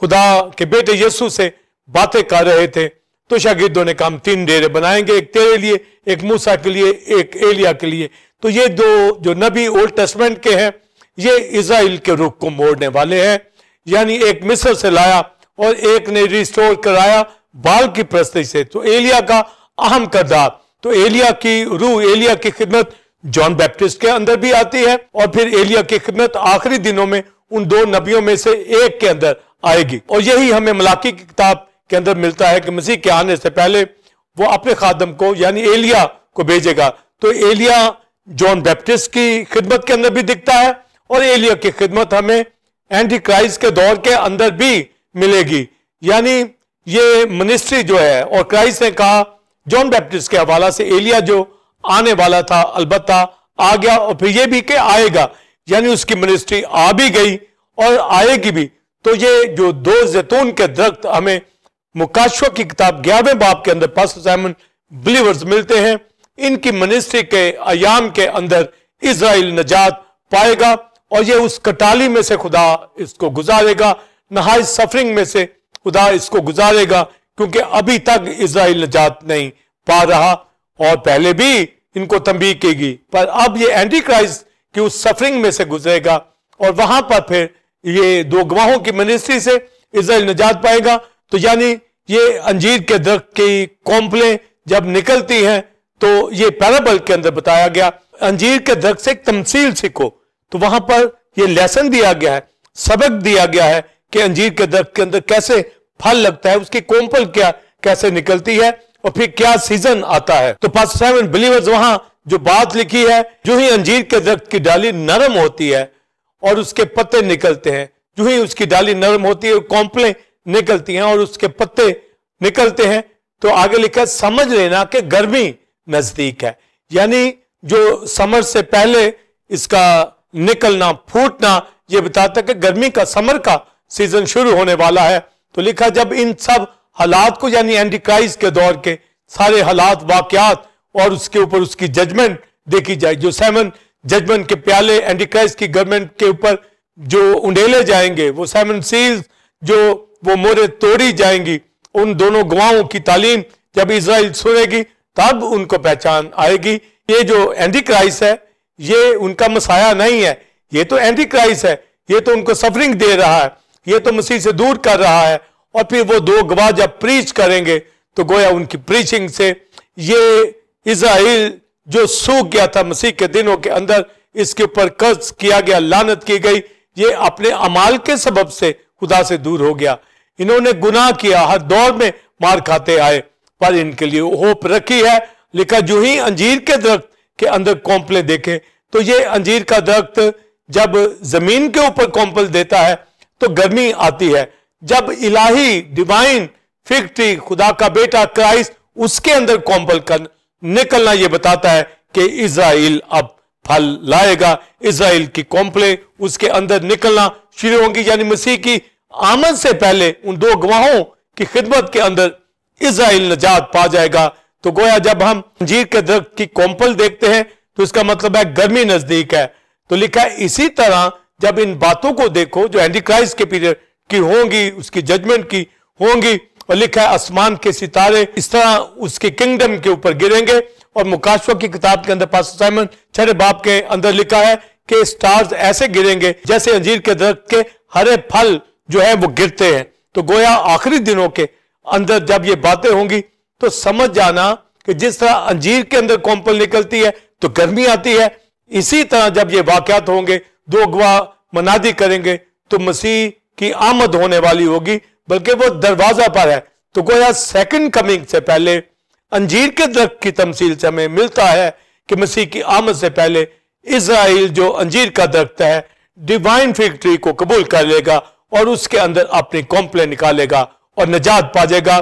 Speaker 2: खुदा के बेटे यीशु से बातें कर रहे थे, तो शागिर्दों ने कहा हम 3 डेरे बनाएंगे, एक तेरे लिए, एक मूसा के लिए, एक एलिया के लिए। तो ये 2 जो नबी ओल्ड टेस्टमेंट के हैं, ये इज़राइल के रुख को मोड़ने वाले हैं। यानी एक मिस्र से लाया और एक ने रिस्टोर कराया बाल की परस्ती से। तो एलिया का अहम किरदार, तो एलिया की रूह, एलिया की खिदमत जॉन बैप्टिस्ट के अंदर भी आती है, और फिर एलिया की खिदमत आखिरी दिनों में उन 2 नबियों में से एक के अंदर आएगी। और यही हमें मलाकी की किताब के अंदर मिलता है कि मसीह के आने से पहले वो अपने खादम को यानी एलिया को भेजेगा। तो एलिया जॉन बैप्टिस्ट की खिदमत के अंदर भी दिखता है, और एलिया की खिदमत हमें एंटी क्राइस्ट के दौर के अंदर भी मिलेगी। यानी ये मिनिस्ट्री जो है, और क्राइस्ट ने कहा जॉन बैप्टिस्ट के हवाला से एलिया जो आने वाला था अलबत्ता आ गया, और फिर ये भी कि आएगा, यानी उसकी मिनिस्ट्री आ भी गई और आएगी भी। तो ये जो 2 जैतून के दरख्त हमें मुकाशवा की किताब 11वें बाब के अंदर पास्टर साइमन बिलीवर्स मिलते हैं, इनकी मिनिस्ट्री के अयाम के अंदर इज़राइल नजात पाएगा, और ये उस कटाली में से खुदा इसको गुजारेगा, नहाय सफरिंग में से खुदा इसको गुजारेगा, क्योंकि अभी तक इज़राइल नजात नहीं पा रहा, और पहले भी इनको तंबीह कीगी, पर अब ये एंटी क्राइस्ट की उस सफरिंग में से गुजरेगा, और वहां पर फिर ये 2 गवाहों की मिनिस्ट्री से इज़राइल नजात पाएगा। तो यानी ये अंजीर के दरख्त की कॉम्पलें जब निकलती हैं, तो ये पैराबल के अंदर बताया गया, अंजीर के दरख्त से एक तमसील सीखो। तो वहां पर ये लेसन दिया गया है, सबक दिया गया है कि अंजीर के दरख्त के अंदर कैसे फल लगता है, उसकी कोम्पल क्या कैसे निकलती है, और फिर क्या सीजन आता है। तो पास्टर साइमन बिलीवर्स वहां जो बात लिखी है, जो ही अंजीर के दरख्त की डाली नरम होती है और उसके पत्ते निकलते हैं, जो ही उसकी डाली नरम होती है, कोम्पलें निकलती हैं और उसके पत्ते निकलते हैं, तो आगे लिखा समझ लेना कि गर्मी नजदीक है। यानी जो समर से पहले इसका निकलना, फूटना, यह बताता है कि गर्मी का, समर का सीजन शुरू होने वाला है। तो लिखा जब इन सब हालात को, यानी एंटी क्राइस्ट के दौर के सारे हालात, वाकयात, और उसके ऊपर उसकी जजमेंट देखी जाए, जो 7 जजमेंट के प्याले एंटी क्राइस्ट की गवर्नमेंट के ऊपर जो उंडेले जाएंगे, वो 7 सील्स जो वो मोहरें तोड़ी जाएंगी, उन दोनों गवाहों की तालीम जब इज़राइल सुनेगी तब उनको पहचान आएगी। ये जो एंटी क्राइस्ट है, ये उनका मसाया नहीं है, ये तो एंटी क्राइस्ट है, ये तो उनको सफरिंग दे रहा है, ये तो मसीह से दूर कर रहा है। और फिर वो 2 गवाह जब प्रीच करेंगे, तो गोया उनकी प्रीचिंग से ये इज़राइल जो सूख गया था मसीह के दिनों के अंदर, इसके ऊपर कर्ज किया गया, लानत की गई, ये अपने अमाल के सबब से खुदा से दूर हो गया। इन्होंने गुनाह किया, हर दौर में मार खाते आए, पर इनके लिए होप रखी है। लिखा जो ही अंजीर के दरख्त के अंदर कॉम्पले देखे, तो ये अंजीर का दरख्त जब जमीन के ऊपर कॉम्पल देता है तो गर्मी आती है। जब इलाही डिवाइन फिग ट्री, खुदा का बेटा क्राइस्ट, उसके अंदर कॉम्पल कर निकलना, यह बताता है कि इज़राइल अब फल लाएगा। इज़राइल की कॉम्पले उसके अंदर निकलना शुरू होंगी, यानी मसीह की आमद से पहले उन 2 गवाहों की खिदमत के अंदर इज़राइल नजात पा जाएगा। तो गोया जब हम अंजीर के दरख्त की कॉम्पल देखते हैं, तो इसका मतलब है गर्मी नजदीक है। तो लिखा है इसी तरह जब इन बातों को देखो जो एंटी क्राइस्ट के पीरियड की होंगी, उसकी जजमेंट की होंगी, और लिखा है आसमान के सितारे इस तरह उसके किंगडम के ऊपर गिरेंगे। और मुकाशवा की किताब के अंदर पास्टर साइमन 6 बाब के अंदर लिखा है कि स्टार्स ऐसे गिरेंगे जैसे अंजीर के दरख्त के हरे फल जो है वो गिरते हैं। तो गोया आखिरी दिनों के अंदर जब ये बातें होंगी, तो समझ जाना कि जिस तरह अंजीर के अंदर कॉम्पल निकलती है तो गर्मी आती है, इसी तरह जब ये वाकयात होंगे, 2 गवाह मनादी करेंगे, तो मसीह की आमद होने वाली होगी, बल्कि वो दरवाजा पर है। तो गोया सेकंड कमिंग से पहले अंजीर के दरख्त की तमसील से हमें मिलता है कि मसीह की आमद से पहले इज़राइल जो अंजीर का दरख्त है, डिवाइन फिग ट्री को कबूल कर लेगा और उसके अंदर अपनी कॉम्पले निकालेगा और निजात पा जाएगा।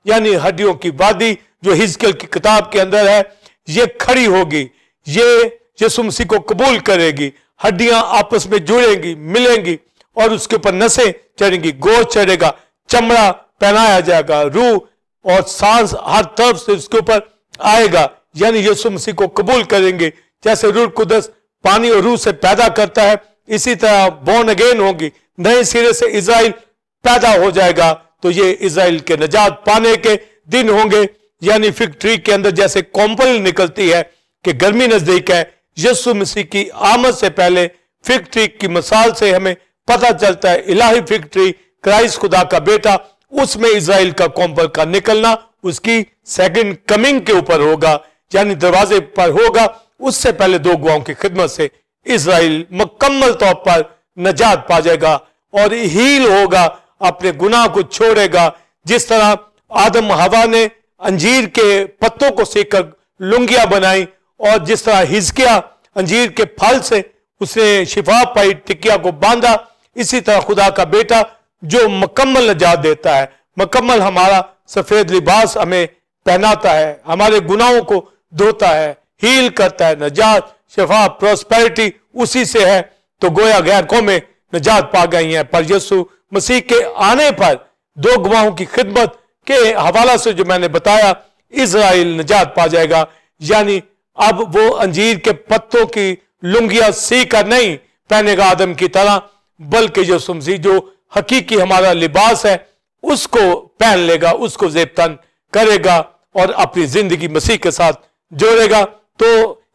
Speaker 2: यानी हड्डियों की वादी जो हिजकिय्याह की किताब के अंदर है, ये खड़ी होगी, ये यीशु मसीह को कबूल करेगी, हड्डियां आपस में जुड़ेंगी, मिलेंगी, और उसके ऊपर नसें चढ़ेंगी, गोश्त चढ़ेगा, चमड़ा पहनाया जाएगा, रूह और सांस हर तरफ से उसके ऊपर आएगा। यानी यीशु मसीह को कबूल करेंगे। जैसे रूह कुदस पानी और रूह से पैदा करता है, इसी तरह बोर्न अगेन होगी, नए सिरे से इजराइल पैदा हो जाएगा। तो ये इजराइल के निजात पाने के दिन होंगे। यानी फिग ट्री के अंदर जैसे कॉम्पल निकलती है कि गर्मी नजदीक है, यीशु मसीह की आमद से पहले फिग ट्री की मिसाल से हमें पता चलता है इलाही फिग ट्री क्राइस्ट खुदा का बेटा, उसमें इजराइल का कॉम्पल का निकलना उसकी सेकंड कमिंग के ऊपर होगा, यानी दरवाजे पर होगा। उससे पहले दो गवाहों की खिदमत से इजराइल मुकम्मल तौर पर नजात पा जाएगा और हील होगा, अपने गुनाह को छोड़ेगा। जिस तरह आदम हवा ने अंजीर के पत्तों को सेककर लुंगियां बनाई और जिस तरह हिजकिया अंजीर के फल से उसने शिफा पाई, टिकिया को बांधा, इसी तरह खुदा का बेटा जो मुकम्मल नजात देता है, मुकम्मल हमारा सफेद लिबास हमें पहनाता है, हमारे गुनाहों को धोता है, हील करता है, नजात, शिफा, प्रोस्पेरिटी उसी से है। तो गोया गैर कौमें नजात पा गई हैं। पर यीशु मसीह के आने पर दो गवाहों की खिदमत के हवाला से जो मैंने बताया, इजराइल नजात पा जाएगा। यानी अब वो अंजीर के पत्तों की लुंगियां सी कर नहीं पहनेगा आदम की तरह, बल्कि यीशु मसीह जो हकीकी हमारा लिबास है उसको पहन लेगा, उसको ज़ेबतन करेगा और अपनी जिंदगी मसीह के साथ जोड़ेगा। तो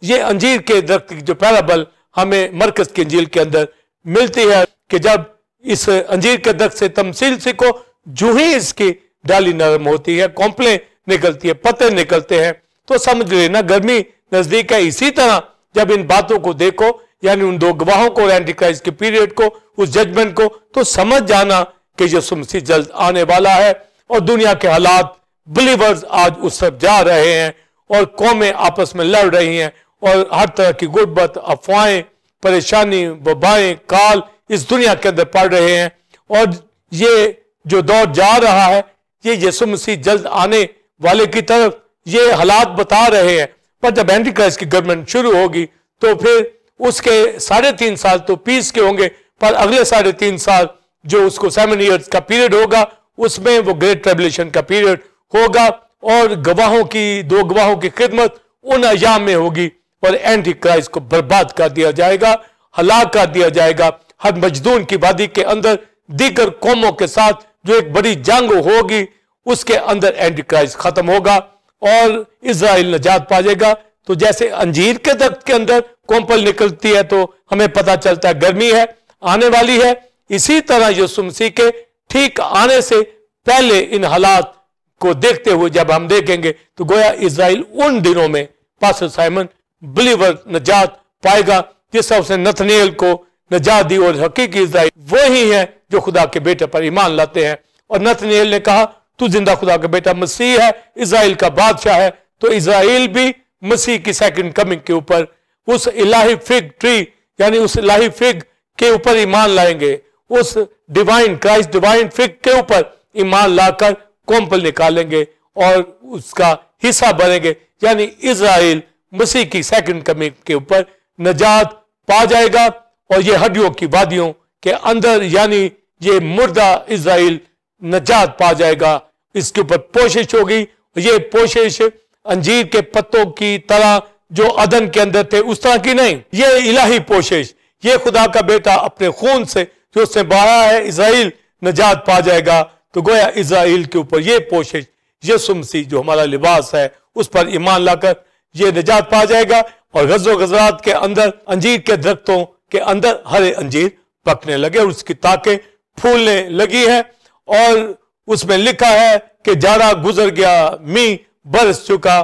Speaker 2: ये अंजीर के दरख्त की जो पैराबल हमें मरकज की इंजील के अंदर मिलती है कि जब इस अंजीर के दरख्त से तमसील सीखो, जो ही इसकी डाली नरम होती है, कॉम्पलें निकलती है, पत्ते निकलते हैं, तो समझ लेना गर्मी नजदीक है। इसी तरह जब इन बातों को देखो, यानी उन दो गवाहों को, एंटीक्राइस्ट के पीरियड को, उस जजमेंट को, तो समझ जाना कि यीशु मसीह जल्द आने वाला है और दुनिया के हालात, बिलीवर्स आज उस तरफ जा रहे हैं और कौमें आपस में लड़ रही हैं और हर तरह की गुर्बत, अफवाहें, परेशानी, वबाएं, काल इस दुनिया के अंदर पड़ रहे हैं। और ये जो दौर जा रहा है, ये यीशु मसीह जल्द आने वाले की तरफ ये हालात बता रहे हैं। पर जब एंटीक्राइस्ट की गवर्नमेंट शुरू होगी तो फिर उसके 3.5 साल तो पीस के होंगे, पर अगले 3.5 साल जो उसको 7 ईयर्स का पीरियड होगा, उसमें वो ग्रेट ट्रिब्यूलेशन का पीरियड होगा और गवाहों की, दो गवाहों की खिदमत उन अयाम में होगी और एंटी क्राइस्ट को बर्बाद कर दिया जाएगा, हलाक कर दिया जाएगा। हर मजदून की वादी के अंदर दीगर कौमों के साथ जो एक बड़ी जंग होगी, उसके अंदर एंटी क्राइस्ट खत्म होगा और इजराइल नजात पा जाएगा। तो जैसे अंजीर के दरख्त के अंदर कोंपल निकलती है तो हमें पता चलता है गर्मी है, आने वाली है, इसी तरह यीशु मसीह के ठीक आने से पहले इन हालात को देखते हुए जब हम देखेंगे तो गोया इजराइल उन दिनों में पास्टर साइमन बिलीवर नजात पाएगा, जिस तरह उसने नथनेल को नजात दी। और हकीकी इजराइल वही है जो खुदा के बेटे पर ईमान लाते हैं। और नथनेल ने कहा तू जिंदा खुदा का बेटा मसीह है, इजराइल का बादशाह है। तो इजराइल भी मसीह की सेकंड कमिंग के ऊपर उस इलाही फिग ट्री, यानी उस इलाही फिग के ऊपर ईमान लाएंगे, उस डिवाइन क्राइस्ट डिवाइन फिग के ऊपर ईमान लाकर कोंपल निकालेंगे और उसका हिस्सा बनेंगे। यानी इजराइल मसीह की सेकंड कमिंग के ऊपर नजात पा जाएगा और ये हड्डियों की वादियों के अंदर, यानी ये मुर्दा इजराइल नजात पा जाएगा। इसके ऊपर पोशिश होगी। ये पोशिश अंजीर के पत्तों की तरह जो अदन के अंदर थे उस तरह की नहीं, ये इलाही पोशिश, ये खुदा का बेटा अपने खून से जो उसने बहाया है, इजराइल नजात पा जाएगा। तो गोया इजराइल के ऊपर ये पोशिश, यीशु मसीह जो हमारा लिबास है, उस पर ईमान लाकर ये नजात पा जाएगा। और गज़ो गज़रात के अंदर अंजीर के दरख्तों के अंदर हरे अंजीर पकने लगे और उसकी ताकें फूलने लगी है और उसमें लिखा है कि जाड़ा गुजर गया, मींह बरस चुका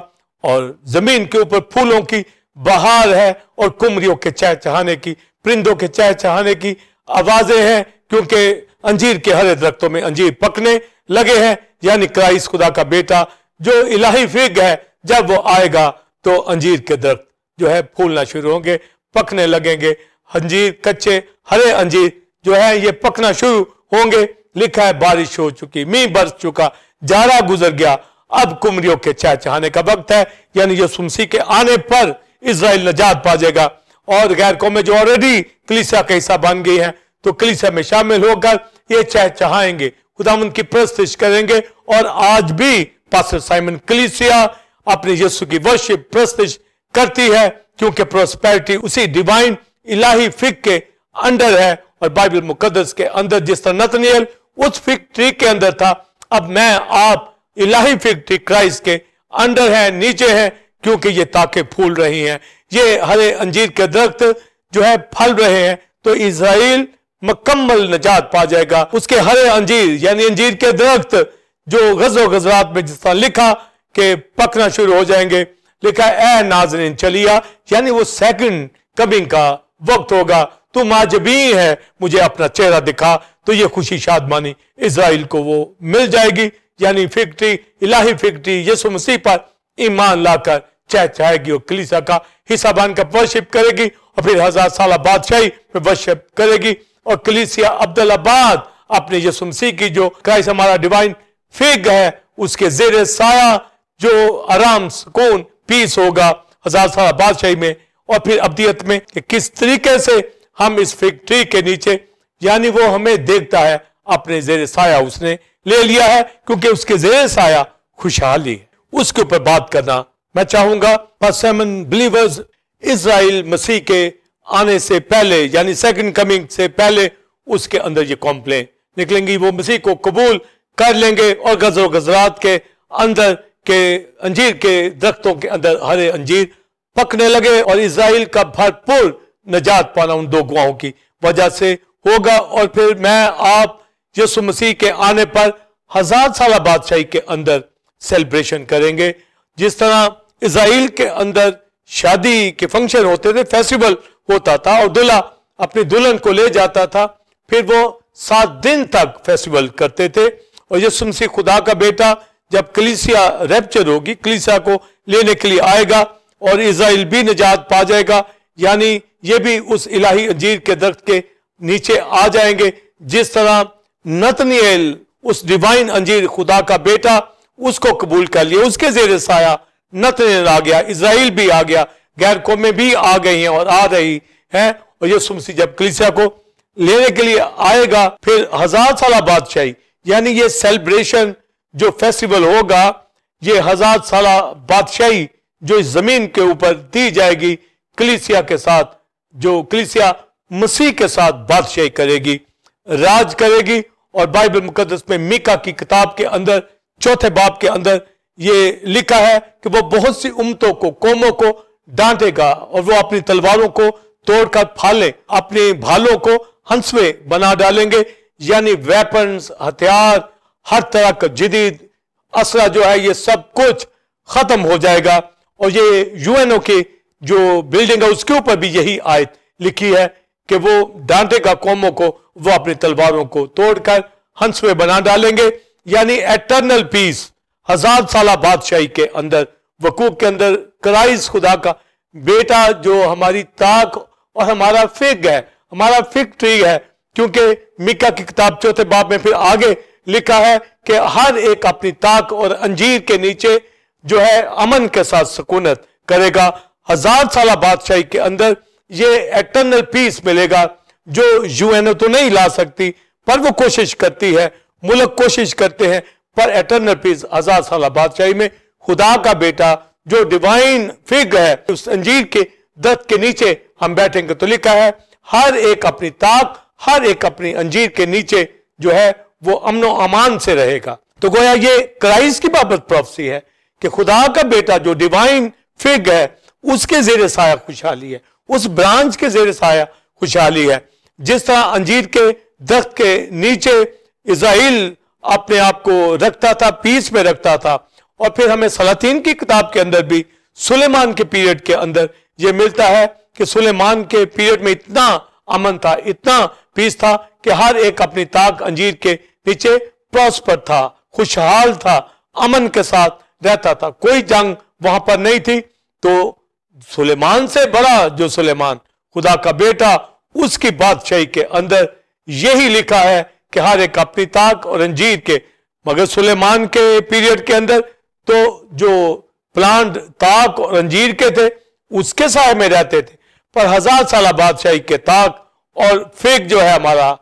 Speaker 2: और जमीन के ऊपर फूलों की बहार है और कुमरियों के चहचहाने की, परिंदों के चहचहाने की आवाजें हैं, क्योंकि अंजीर के हरे दरख्तों में अंजीर पकने लगे हैं। यानी क्राइस्ट खुदा का बेटा जो इलाही फिग है, जब वो आएगा तो अंजीर के दरख्त जो है फूलना शुरू होंगे, पकने लगेंगे। अंजीर कच्चे हरे अंजीर जो है ये पकना शुरू होंगे। लिखा है बारिश हो चुकी, मींह बरस चुका, जाड़ा गुजर गया, अब कुमरियों के चहचहाने का वक्त है। यानी यीशु मसीह के आने पर इजराइल नजात पा जाएगा और गैर कौमें जो ऑलरेडी कलीसिया का हिस्सा बन गई हैं तो कलीसिया में शामिल होकर ये चहचहाएंगे, खुदावंद की प्रस्तुति करेंगे। और आज भी पास्टर साइमन कलीसिया अपने यीशु की वर्शिप प्रस्तुति करती है, क्योंकि प्रोस्पेरिटी उसी डिवाइन इलाही फिग के अंडर है, और बाइबल मुकद्दस के अंदर जिस तरह नतनिएल उस फिग ट्री के अंदर था, अब मैं आप इलाही फिग ट्री क्राइस्ट के अंडर है, नीचे है, क्योंकि ये ताके फूल रही हैं, ये हरे अंजीर के दरख्त जो है फल रहे हैं, तो इज़राइल मुकम्मल नजात पा जाएगा। उसके हरे अंजीर यानी अंजीर के दरख्त जो गज़ो गज़रात में जिस तरह लिखा कि पकना शुरू हो जाएंगे, लिखा ए नाज़रीन चलिया, यानी वो सेकंड कमिंग का वक्त होगा, तुम आज भी है, मुझे अपना चेहरा दिखा, तो ये खुशी शादमानी इज़राइल को वो मिल जाएगी। यानी फिग ट्री, इलाही फिग ट्री यीशु मसीह पर ईमान लाकर चहचहाएगी और कलीसिया का हिस्सा बनकर वर्शिप करेगी, और फिर 1000 साल बादशाही में वर्शिप करेगी, और कलीसिया अब्दुल्लाबाद अपने यीशु मसीह की जो क्राइस्ट हमारा डिवाइन फिग है उसके जेर साया जो आराम सुकून पीस होगा 1000 साल बादशाही में, और फिर अब्दियत में कि किस तरीके से हम इस फिग ट्री के नीचे, यानी वो हमें देखता है, अपने जेर साया उसने ले लिया है, क्योंकि उसके जेर साया खुशहाली है। उसके ऊपर बात करना मैं चाहूंगा। परसेमन बिलीवर्स इज़राइल मसीह के आने से पहले यानी सेकंड कमिंग से पहले उसके अंदर ये कॉम्प्लेन निकलेंगी, वो मसीह को कबूल कर लेंगे और गज़ो गज़रात के अंदर के अंजीर के दरख्तों के अंदर हरे अंजीर पकने लगे, और इज़राइल का भरपूर नजात पाना उन दो गवाहों की वजह से होगा। और फिर मैं आप यीशु मसीह के आने पर 1000 साल बादशाही के अंदर सेलिब्रेशन करेंगे। जिस तरह इज़राइल के अंदर शादी के फंक्शन होते थे, फेस्टिवल होता था, और दूल्हा अपनी दुल्हन को ले जाता था, फिर वो 7 दिन तक फेस्टिवल करते थे। और यीशु मसीह खुदा का बेटा जब कलीसिया रैप्चर होगी, कलीसिया को लेने के लिए आएगा और इज़राइल भी निजात पा जाएगा, यानी ये भी उस इलाही अंजीर के दरख्त के नीचे आ जाएंगे। जिस तरह नतनिएल उस डिवाइन अंजीर खुदा का बेटा उसको कबूल कर लिया, उसके जेर साया नतनिएल आ गया, इज़राइल भी आ गया, गैर कौमें भी आ गई हैं और आ रही हैं। और यीशु मसीह जब कलीसिया को लेने के लिए आएगा, फिर 1000 साल बादशाही यानी ये सेलिब्रेशन जो फेस्टिवल होगा, ये 1000 साल बादशाही जो इस जमीन के ऊपर दी जाएगी कलीसिया के साथ, जो कलीसिया मसीह के साथ बादशाही करेगी, राज करेगी। और बाइबल मुकद्दस में मीका की किताब के अंदर 4 बाब के अंदर ये लिखा है कि वो बहुत सी उम्मतों को, कौमों को डांटेगा, और वो अपनी तलवारों को तोड़कर फाले, अपने भालों को हंसवे बना डालेंगे, यानी वेपन्स, हथियार, हर तरह का जदीद असला जो है ये सब कुछ खत्म हो जाएगा। और ये यूएनओ की जो बिल्डिंग है उसके ऊपर भी यही आयत लिखी है कि वो डांटेगा कौमों को, वो अपनी तलवारों को तोड़कर हंसवे बना डालेंगे, यानी एटर्नल पीस 1000 साल बादशाही के अंदर वकूफ के अंदर क्राइस्ट खुदा का बेटा जो हमारी ताक और हमारा फिग है, हमारा फिग ट्री है। क्योंकि मीका की किताब 4 बाब में फिर आगे लिखा है कि हर एक अपनी ताक और अंजीर के नीचे जो है अमन के साथ सुकूनत करेगा। 1000 साल बादशाही के अंदर ये एटर्नल पीस मिलेगा जो यूएनओ तो नहीं ला सकती, पर वो कोशिश करती है, मुल्क कोशिश करते हैं, पर एटर्नल पीस 1000 साल बादशाही में खुदा का बेटा जो डिवाइन फिग है उस अंजीर के दरख्त के नीचे हम बैठेंगे। तो लिखा है हर एक अपनी ताक, हर एक अपनी अंजीर के नीचे जो है वो अमनो अमान से रहेगा। तो गोया ये क्राइस्ट की बाबत प्रोफेसी है कि खुदा का बेटा जो डिवाइन फिग है उसके जेर साया खुशहाली है, उस ब्रांच के जेर साया खुशहाली है। जिस तरह अंजीर के दरख्त के नीचे इज़राइल अपने आप को रखता था, पीस में रखता था। और फिर हमें सलातीन की किताब के अंदर भी सुलेमान के पीरियड के अंदर यह मिलता है कि सुलेमान के पीरियड में इतना अमन था, इतना पीस था कि हर एक अपनी ताक अंजीर के नीचे प्रॉस्पर था, खुशहाल था, अमन के साथ रहता था, कोई जंग वहां पर नहीं थी। तो सुलेमान से बड़ा जो सुलेमान खुदा का बेटा, उसकी बादशाही के अंदर यही लिखा है कि हर एक अपनी ताक और अंजीर के। मगर सुलेमान के पीरियड के अंदर तो जो प्लांट ताक और अंजीर के थे उसके साए में रहते थे, पर 1000 साल बादशाही के ताक और फिग जो है हमारा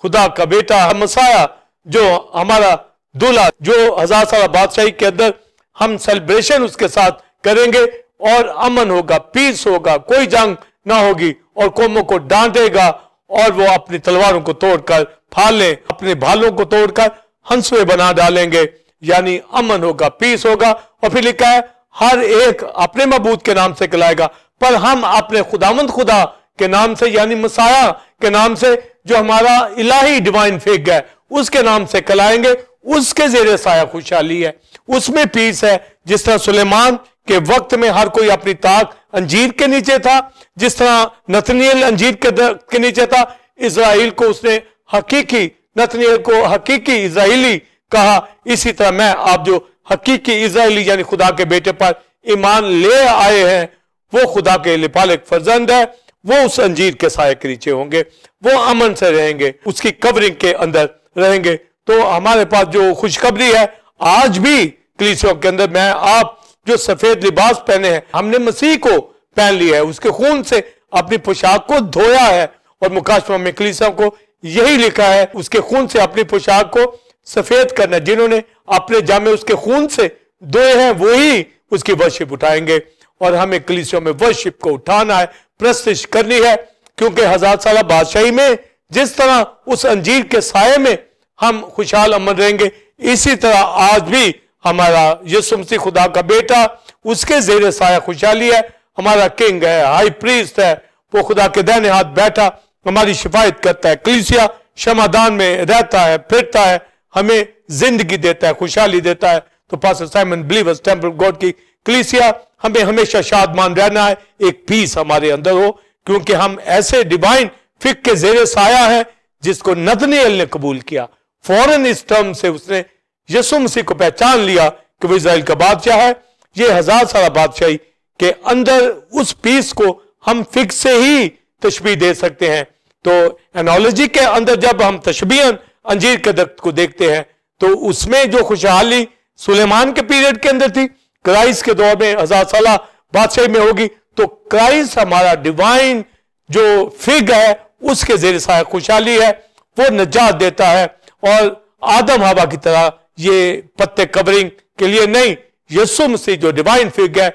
Speaker 2: खुदा का बेटा मसाया, जो हमारा दूल्हा, जो 1000 साल बादशाही के अंदर हम सेलिब्रेशन उसके साथ करेंगे और अमन होगा, पीस होगा, कोई जंग ना होगी और कौमों को डांटेगा और वो अपनी तलवारों को तोड़कर फाड़ लें, अपने भालों को तोड़कर हंसुए बना डालेंगे, यानी अमन होगा, पीस होगा। और फिर लिखा है हर एक अपने मबूद के नाम से कहलाएगा, पर हम अपने खुदावंद खुदा के नाम से यानी मसाया के नाम से, जो हमारा इलाही डिवाइन फिग है, उसके नाम से कहलाएंगे। उसके जेरे साया खुशहाली है, उसमें पीस है। जिस तरह सुलेमान के वक्त में हर कोई अपनी ताक अंजीर के नीचे था, जिस तरह नतनिएल अंजीर के नीचे था, इज़राइल को उसने हकीकी, नतनिएल को हकीकी इज़राइली कहा। इसी तरह मैं आप जो हकीकी इज़राइली यानी खुदा के बेटे पर ईमान ले आए हैं, वो खुदा के लिपालिक फर्जंद है, वो उस अंजीर के साए के नीचे होंगे, वो अमन से रहेंगे, उसकी कवरिंग के अंदर रहेंगे। तो हमारे पास जो खुशखबरी है आज भी कलीसियों के अंदर, मैं आप जो सफेद लिबास पहने हैं, हमने मसीह को पहन लिया है, उसके खून से अपनी पोशाक को धोया है। और मुकाशवा में कलीसियों को यही लिखा है, उसके खून से अपनी पोशाक को सफेद करना। जिन्होंने अपने जामे उसके खून से धोए हैं वही उसकी वर्शिप उठाएंगे। और हमें कलीसियों में वर्शिप को उठाना है, प्रस्तिश करनी है, क्योंकि 1000 साल बादशाही में जिस तरह उस अंजीर के साये में हम खुशहाल अमन रहेंगे, इसी तरह आज भी हमारा यीशु मसीह खुदा का बेटा, उसके जेरे साया खुशहाली है। हमारा किंग है, हाई प्रीस्ट है, वो खुदा के दाहिने हाथ बैठा हमारी शिफायत करता है। कलीसिया क्षमादान में रहता है, फिरता है, हमें जिंदगी देता है, खुशहाली देता है। तो pastor Simon believers temple of God की कलीसिया हमें हमेशा शादमान रहना है, एक पीस हमारे अंदर हो, क्योंकि हम ऐसे डिवाइन फिक के जेरे साया है जिसको नतनिएल ने कबूल किया। फौरन इस टर्म से उसने यीशु मसीह को पहचान लिया कि वो इज़राइल का बादशाह है। ये 1000 साल बादशाही के अंदर उस पीस को हम फिक से ही तशबीह दे सकते हैं। तो एनोलॉजी के अंदर जब हम तशबीहन अंजीर के दरख्त को देखते हैं, तो उसमें जो खुशहाली सुलेमान के पीरियड के अंदर थी, क्राइस्ट के दौर में 1000 साल बादशाही में होगी। तो क्राइस्ट हमारा डिवाइन जो फिग है, उसके जेर साया खुशहाली है, वो निजात देता है। और आदम हवा की तरह ये पत्ते कवरिंग के लिए नहीं, यीशु मसीह जो डिवाइन फिग है,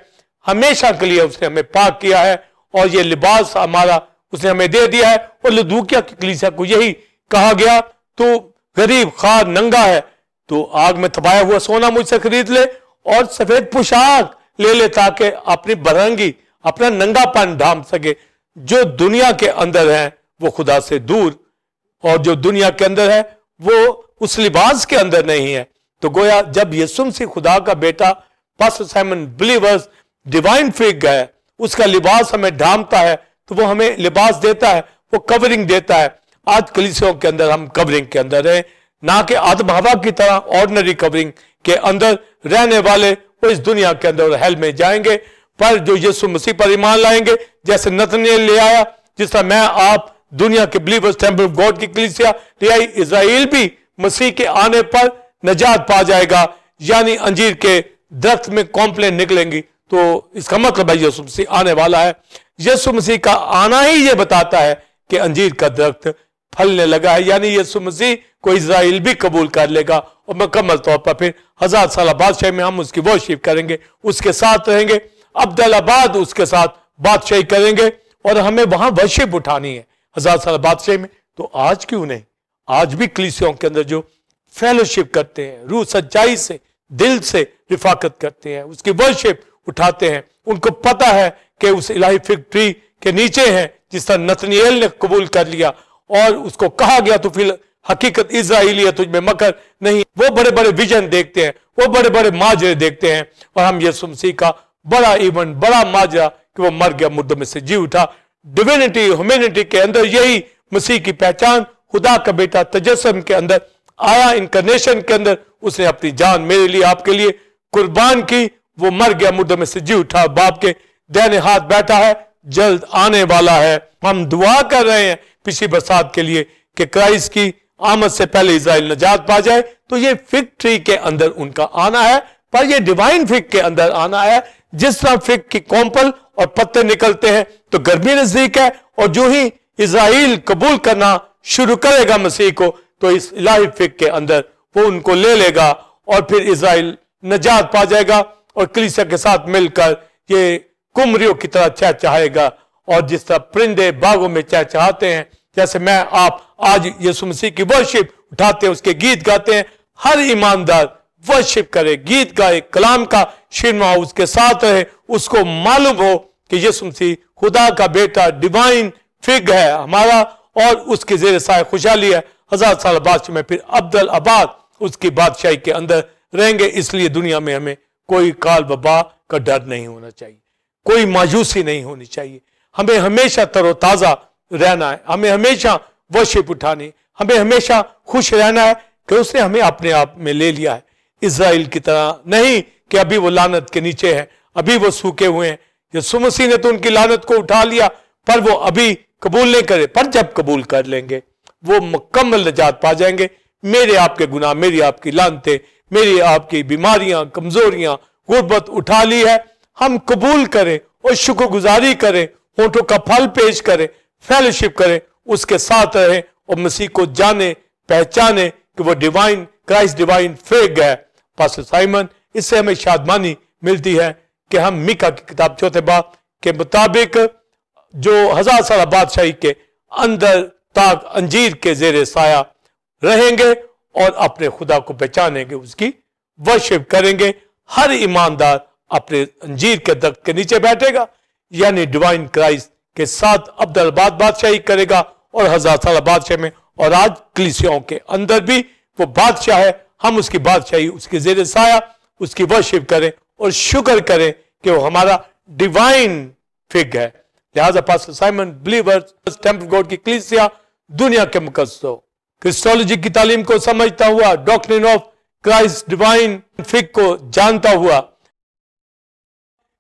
Speaker 2: हमेशा के लिए उसने हमें पाक किया है, और ये लिबास हमारा उसने हमें दे दिया है। और लदूकिया की कलीसिया को यही कहा गया, तो गरीब खार नंगा है तो आग में तबाया हुआ सोना मुझसे खरीद ले, और सफेद पोशाक ले ले, ताकि अपनी बरंगी, अपना नंगापन ढांप सके। जो दुनिया के अंदर है वो खुदा से दूर, और जो दुनिया के अंदर है वो उस लिबास के अंदर नहीं है। तो गोया जब यीशु मसीह खुदा का बेटा, pastor Simon believers divine fig है, उसका लिबास हमें ढांपता है, तो वो हमें लिबास देता है, वो कवरिंग देता है। आज कलीसियों के अंदर हम कवरिंग के अंदर रहे, ना कि आदम हवा की तरह ऑर्डिनरी कवरिंग के अंदर रहने वाले वो इस दुनिया के अंदर हेल में जाएंगे। पर जो यीशु मसीह पर ईमान लाएंगे, जैसे नतनिएल ले आया, जिस तरह मैं आप दुनिया के बिलीवर्स टेंपल ऑफ गॉड की कलीसिया ले आई, इज़राइल भी मसीह के आने पर नजात पा जाएगा, यानी अंजीर के दरख्त में कॉम्प्लेन निकलेंगी। तो इसका मतलब है यीशु मसीह आने वाला है। यीशु मसीह का आना ही ये बताता है कि अंजीर का दरख्त फलने लगा है, यानी यीशु मसीह को इज़राइल भी कबूल कर लेगा, और मुकम्मल तौर पर फिर 1000 साल बादशाही में हम उसकी वर्शिप करेंगे, उसके साथ रहेंगे, अब्दुल्लाबाद उसके साथ बादशाही करेंगे, और हमें वहां वर्शिप उठानी है 1000 साल बादशाही में। तो आज क्यों नहीं, आज भी कलीसियों के अंदर जो फेलोशिप करते हैं, रूह सच्चाई से, दिल से रिफाकत करते हैं, उसकी वर्शिप उठाते हैं, उनको पता है कि उस इलाही फिग ट्री के नीचे हैं, जिस तरह नतनिएल ने कबूल कर लिया और उसको कहा गया तो फिर हकीकत इज़राइली है, तुझ में मकर नहीं। वो बड़े बड़े विजन देखते हैं, वो बड़े बड़े माजरे देखते हैं, और हम यीशु मसीह का बड़ा इवेंट, बड़ा माजरा कि वो मर गया, मुर्दों में से जी उठा। डिविनिटी, ह्यूमैनिटी के अंदर यही मसीह की पहचान, खुदा का बेटा तजस्सुम के अंदर आया, इनकारनेशन के अंदर उसने अपनी जान मेरे लिए, आपके लिए कुर्बान की। वो मर गया, मुर्दों में से जी उठा, बाप के दाहिने हाथ बैठा है, जल्द आने वाला है। हम दुआ कर रहे हैं पिछली बरसात के लिए कि क्राइस्ट की आमद से पहले इज़राइल नजात पा जाए। तो ये फिग ट्री के अंदर उनका आना है, पर ये डिवाइन फिग के अंदर आना है। जिस तरह फिग की कॉम्पल और पत्ते निकलते हैं तो गर्मी नजदीक है, और जो ही इज़राइल कबूल करना शुरू करेगा मसीह को, तो इस इलाही फिग के अंदर वो उनको ले लेगा, और फिर इज़राइल नजात पा जाएगा, और कलीसिया के साथ मिलकर ये कुमरियों की तरह चहचहाएगा। और जिस तरह परिंदे बागों में चहचहाते हैं, जैसे मैं आप आज यीशु मसीह की वर्शिप उठाते हैं, उसके गीत गाते हैं, हर ईमानदार वर्शिप करे, गीत गाए, कलाम का शिरमा उसके साथ रहे, उसको मालूम हो कि यीशु मसीह खुदा का बेटा डिवाइन फिग है हमारा और उसके जेर साए खुशहाली है। 1000 साल बादशाह में फिर अब्दुल आबाद उसकी बादशाही के अंदर रहेंगे। इसलिए दुनिया में हमें कोई काल वबा का डर नहीं होना चाहिए, कोई मायूसी नहीं होनी चाहिए। हमें हमेशा तरोताजा रहना है, हमें हमेशा वर्शिप उठानी, हमें हमेशा खुश रहना है कि उसने हमें अपने आप में ले लिया है। इज़राइल की तरह नहीं कि अभी वो लानत के नीचे है, अभी वो सूखे हुए हैं। यीशु मसीह ने तो उनकी लानत को उठा लिया, पर वो अभी कबूल नहीं करे, पर जब कबूल कर लेंगे वो मुकम्मल निजात पा जाएंगे। मेरे आपके गुनाह, मेरी आपकी लानतें, मेरी आपकी बीमारियां, कमजोरियां, गुर्बत उठा ली है। हम कबूल करें और शुक्रगुजारी करें, होठों का फल पेश करें, फेलोशिप करें, उसके साथ रहें और मसीह को जाने पहचाने कि वो डिवाइन क्राइस्ट डिवाइन फिग है। पास्टर साइमन, इससे हमें शादमानी मिलती है कि हम मीका की किताब 4 बाब के मुताबिक जो 1000 साल बादशाही के अंदर ताक अंजीर के जेरे साया रहेंगे और अपने खुदा को पहचानेंगे, उसकी वर्शिप करेंगे। हर ईमानदार अपने अंजीर के दरख्त के नीचे बैठेगा, यानी डिवाइन क्राइस्ट के साथ अब्दुल आबाद बादशाही करेगा और 1000 साल बादशाह में। और आज कलीसियाओं के अंदर भी वो बादशाह है, हम उसकी बादशाही, उसके जेर साया, उसकी वर्शिप करें और शुक्र करें कि वो हमारा डिवाइन फिग है। लिहाजा pastor Simon believers temple God की कलीसिया दुनिया के मुकद्दसों क्रिस्टोलॉजी की तालीम को समझता हुआ, doctrine of Christ divine fig को जानता हुआ,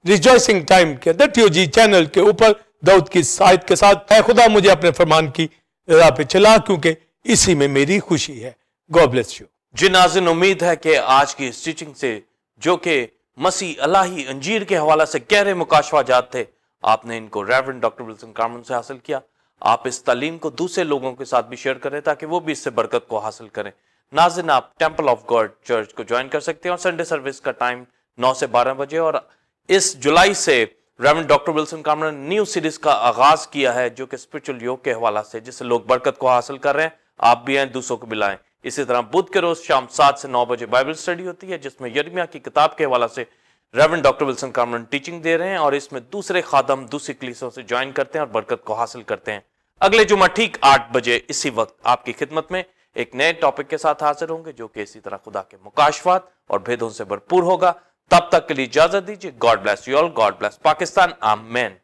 Speaker 2: रिजॉइसिंग टाइम के अंदर टीओजी चैनल के ऊपर दाऊद की आयत के साथ, ऐ खुदा मुझे अपने फरमान की राह पे चला क्योंकि इसी में मेरी खुशी है। God bless you.
Speaker 1: जी नाज़रीन, उम्मीद है कि आज की इस टीचिंग से, जो कि मसीह अलाही अंजीर के हवाले से गहरे मुकाशवाजात थे, आपने इनको रेवरेंड डॉक्टर विल्सन कार्मन से हासिल किया। आप इस तालीम को दूसरे लोगों के साथ भी शेयर करें ताकि वो भी इससे बरकत को हासिल करें। नाज़रीन, आप टेंपल ऑफ गॉड चर्च को ज्वाइन कर सकते हैं और संडे सर्विस का टाइम 9 से 12 बजे। और इस जुलाई से रेवरेंड डॉक्टर विल्सन कार्मन ने न्यू सीरीज का आगाज किया है जो कि स्पिरिचुअल योग के हवाला से, जिससे लोग बरकत को हासिल कर रहे हैं। आप भी आए, दूसरों को मिलाएं। इसी तरह बुध के रोज शाम 7 से 9 बजे बाइबल स्टडी होती है, जिसमें यिर्मयाह की किताब के हवाला से reverend doctor Wilson Kamran teaching दे रहे हैं और इसमें दूसरे खादम दूसरी कलीसियों से ज्वाइन करते हैं और बरकत को हासिल करते हैं। अगले जुमा ठीक 8 बजे इसी वक्त आपकी खिदमत में एक नए टॉपिक के साथ हाजिर होंगे जो कि इसी तरह खुदा के मुकाशवात और भेदों से भरपूर होगा। तब तक के लिए इजाजत दीजिए। God bless you all. God bless Pakistan. आमीन।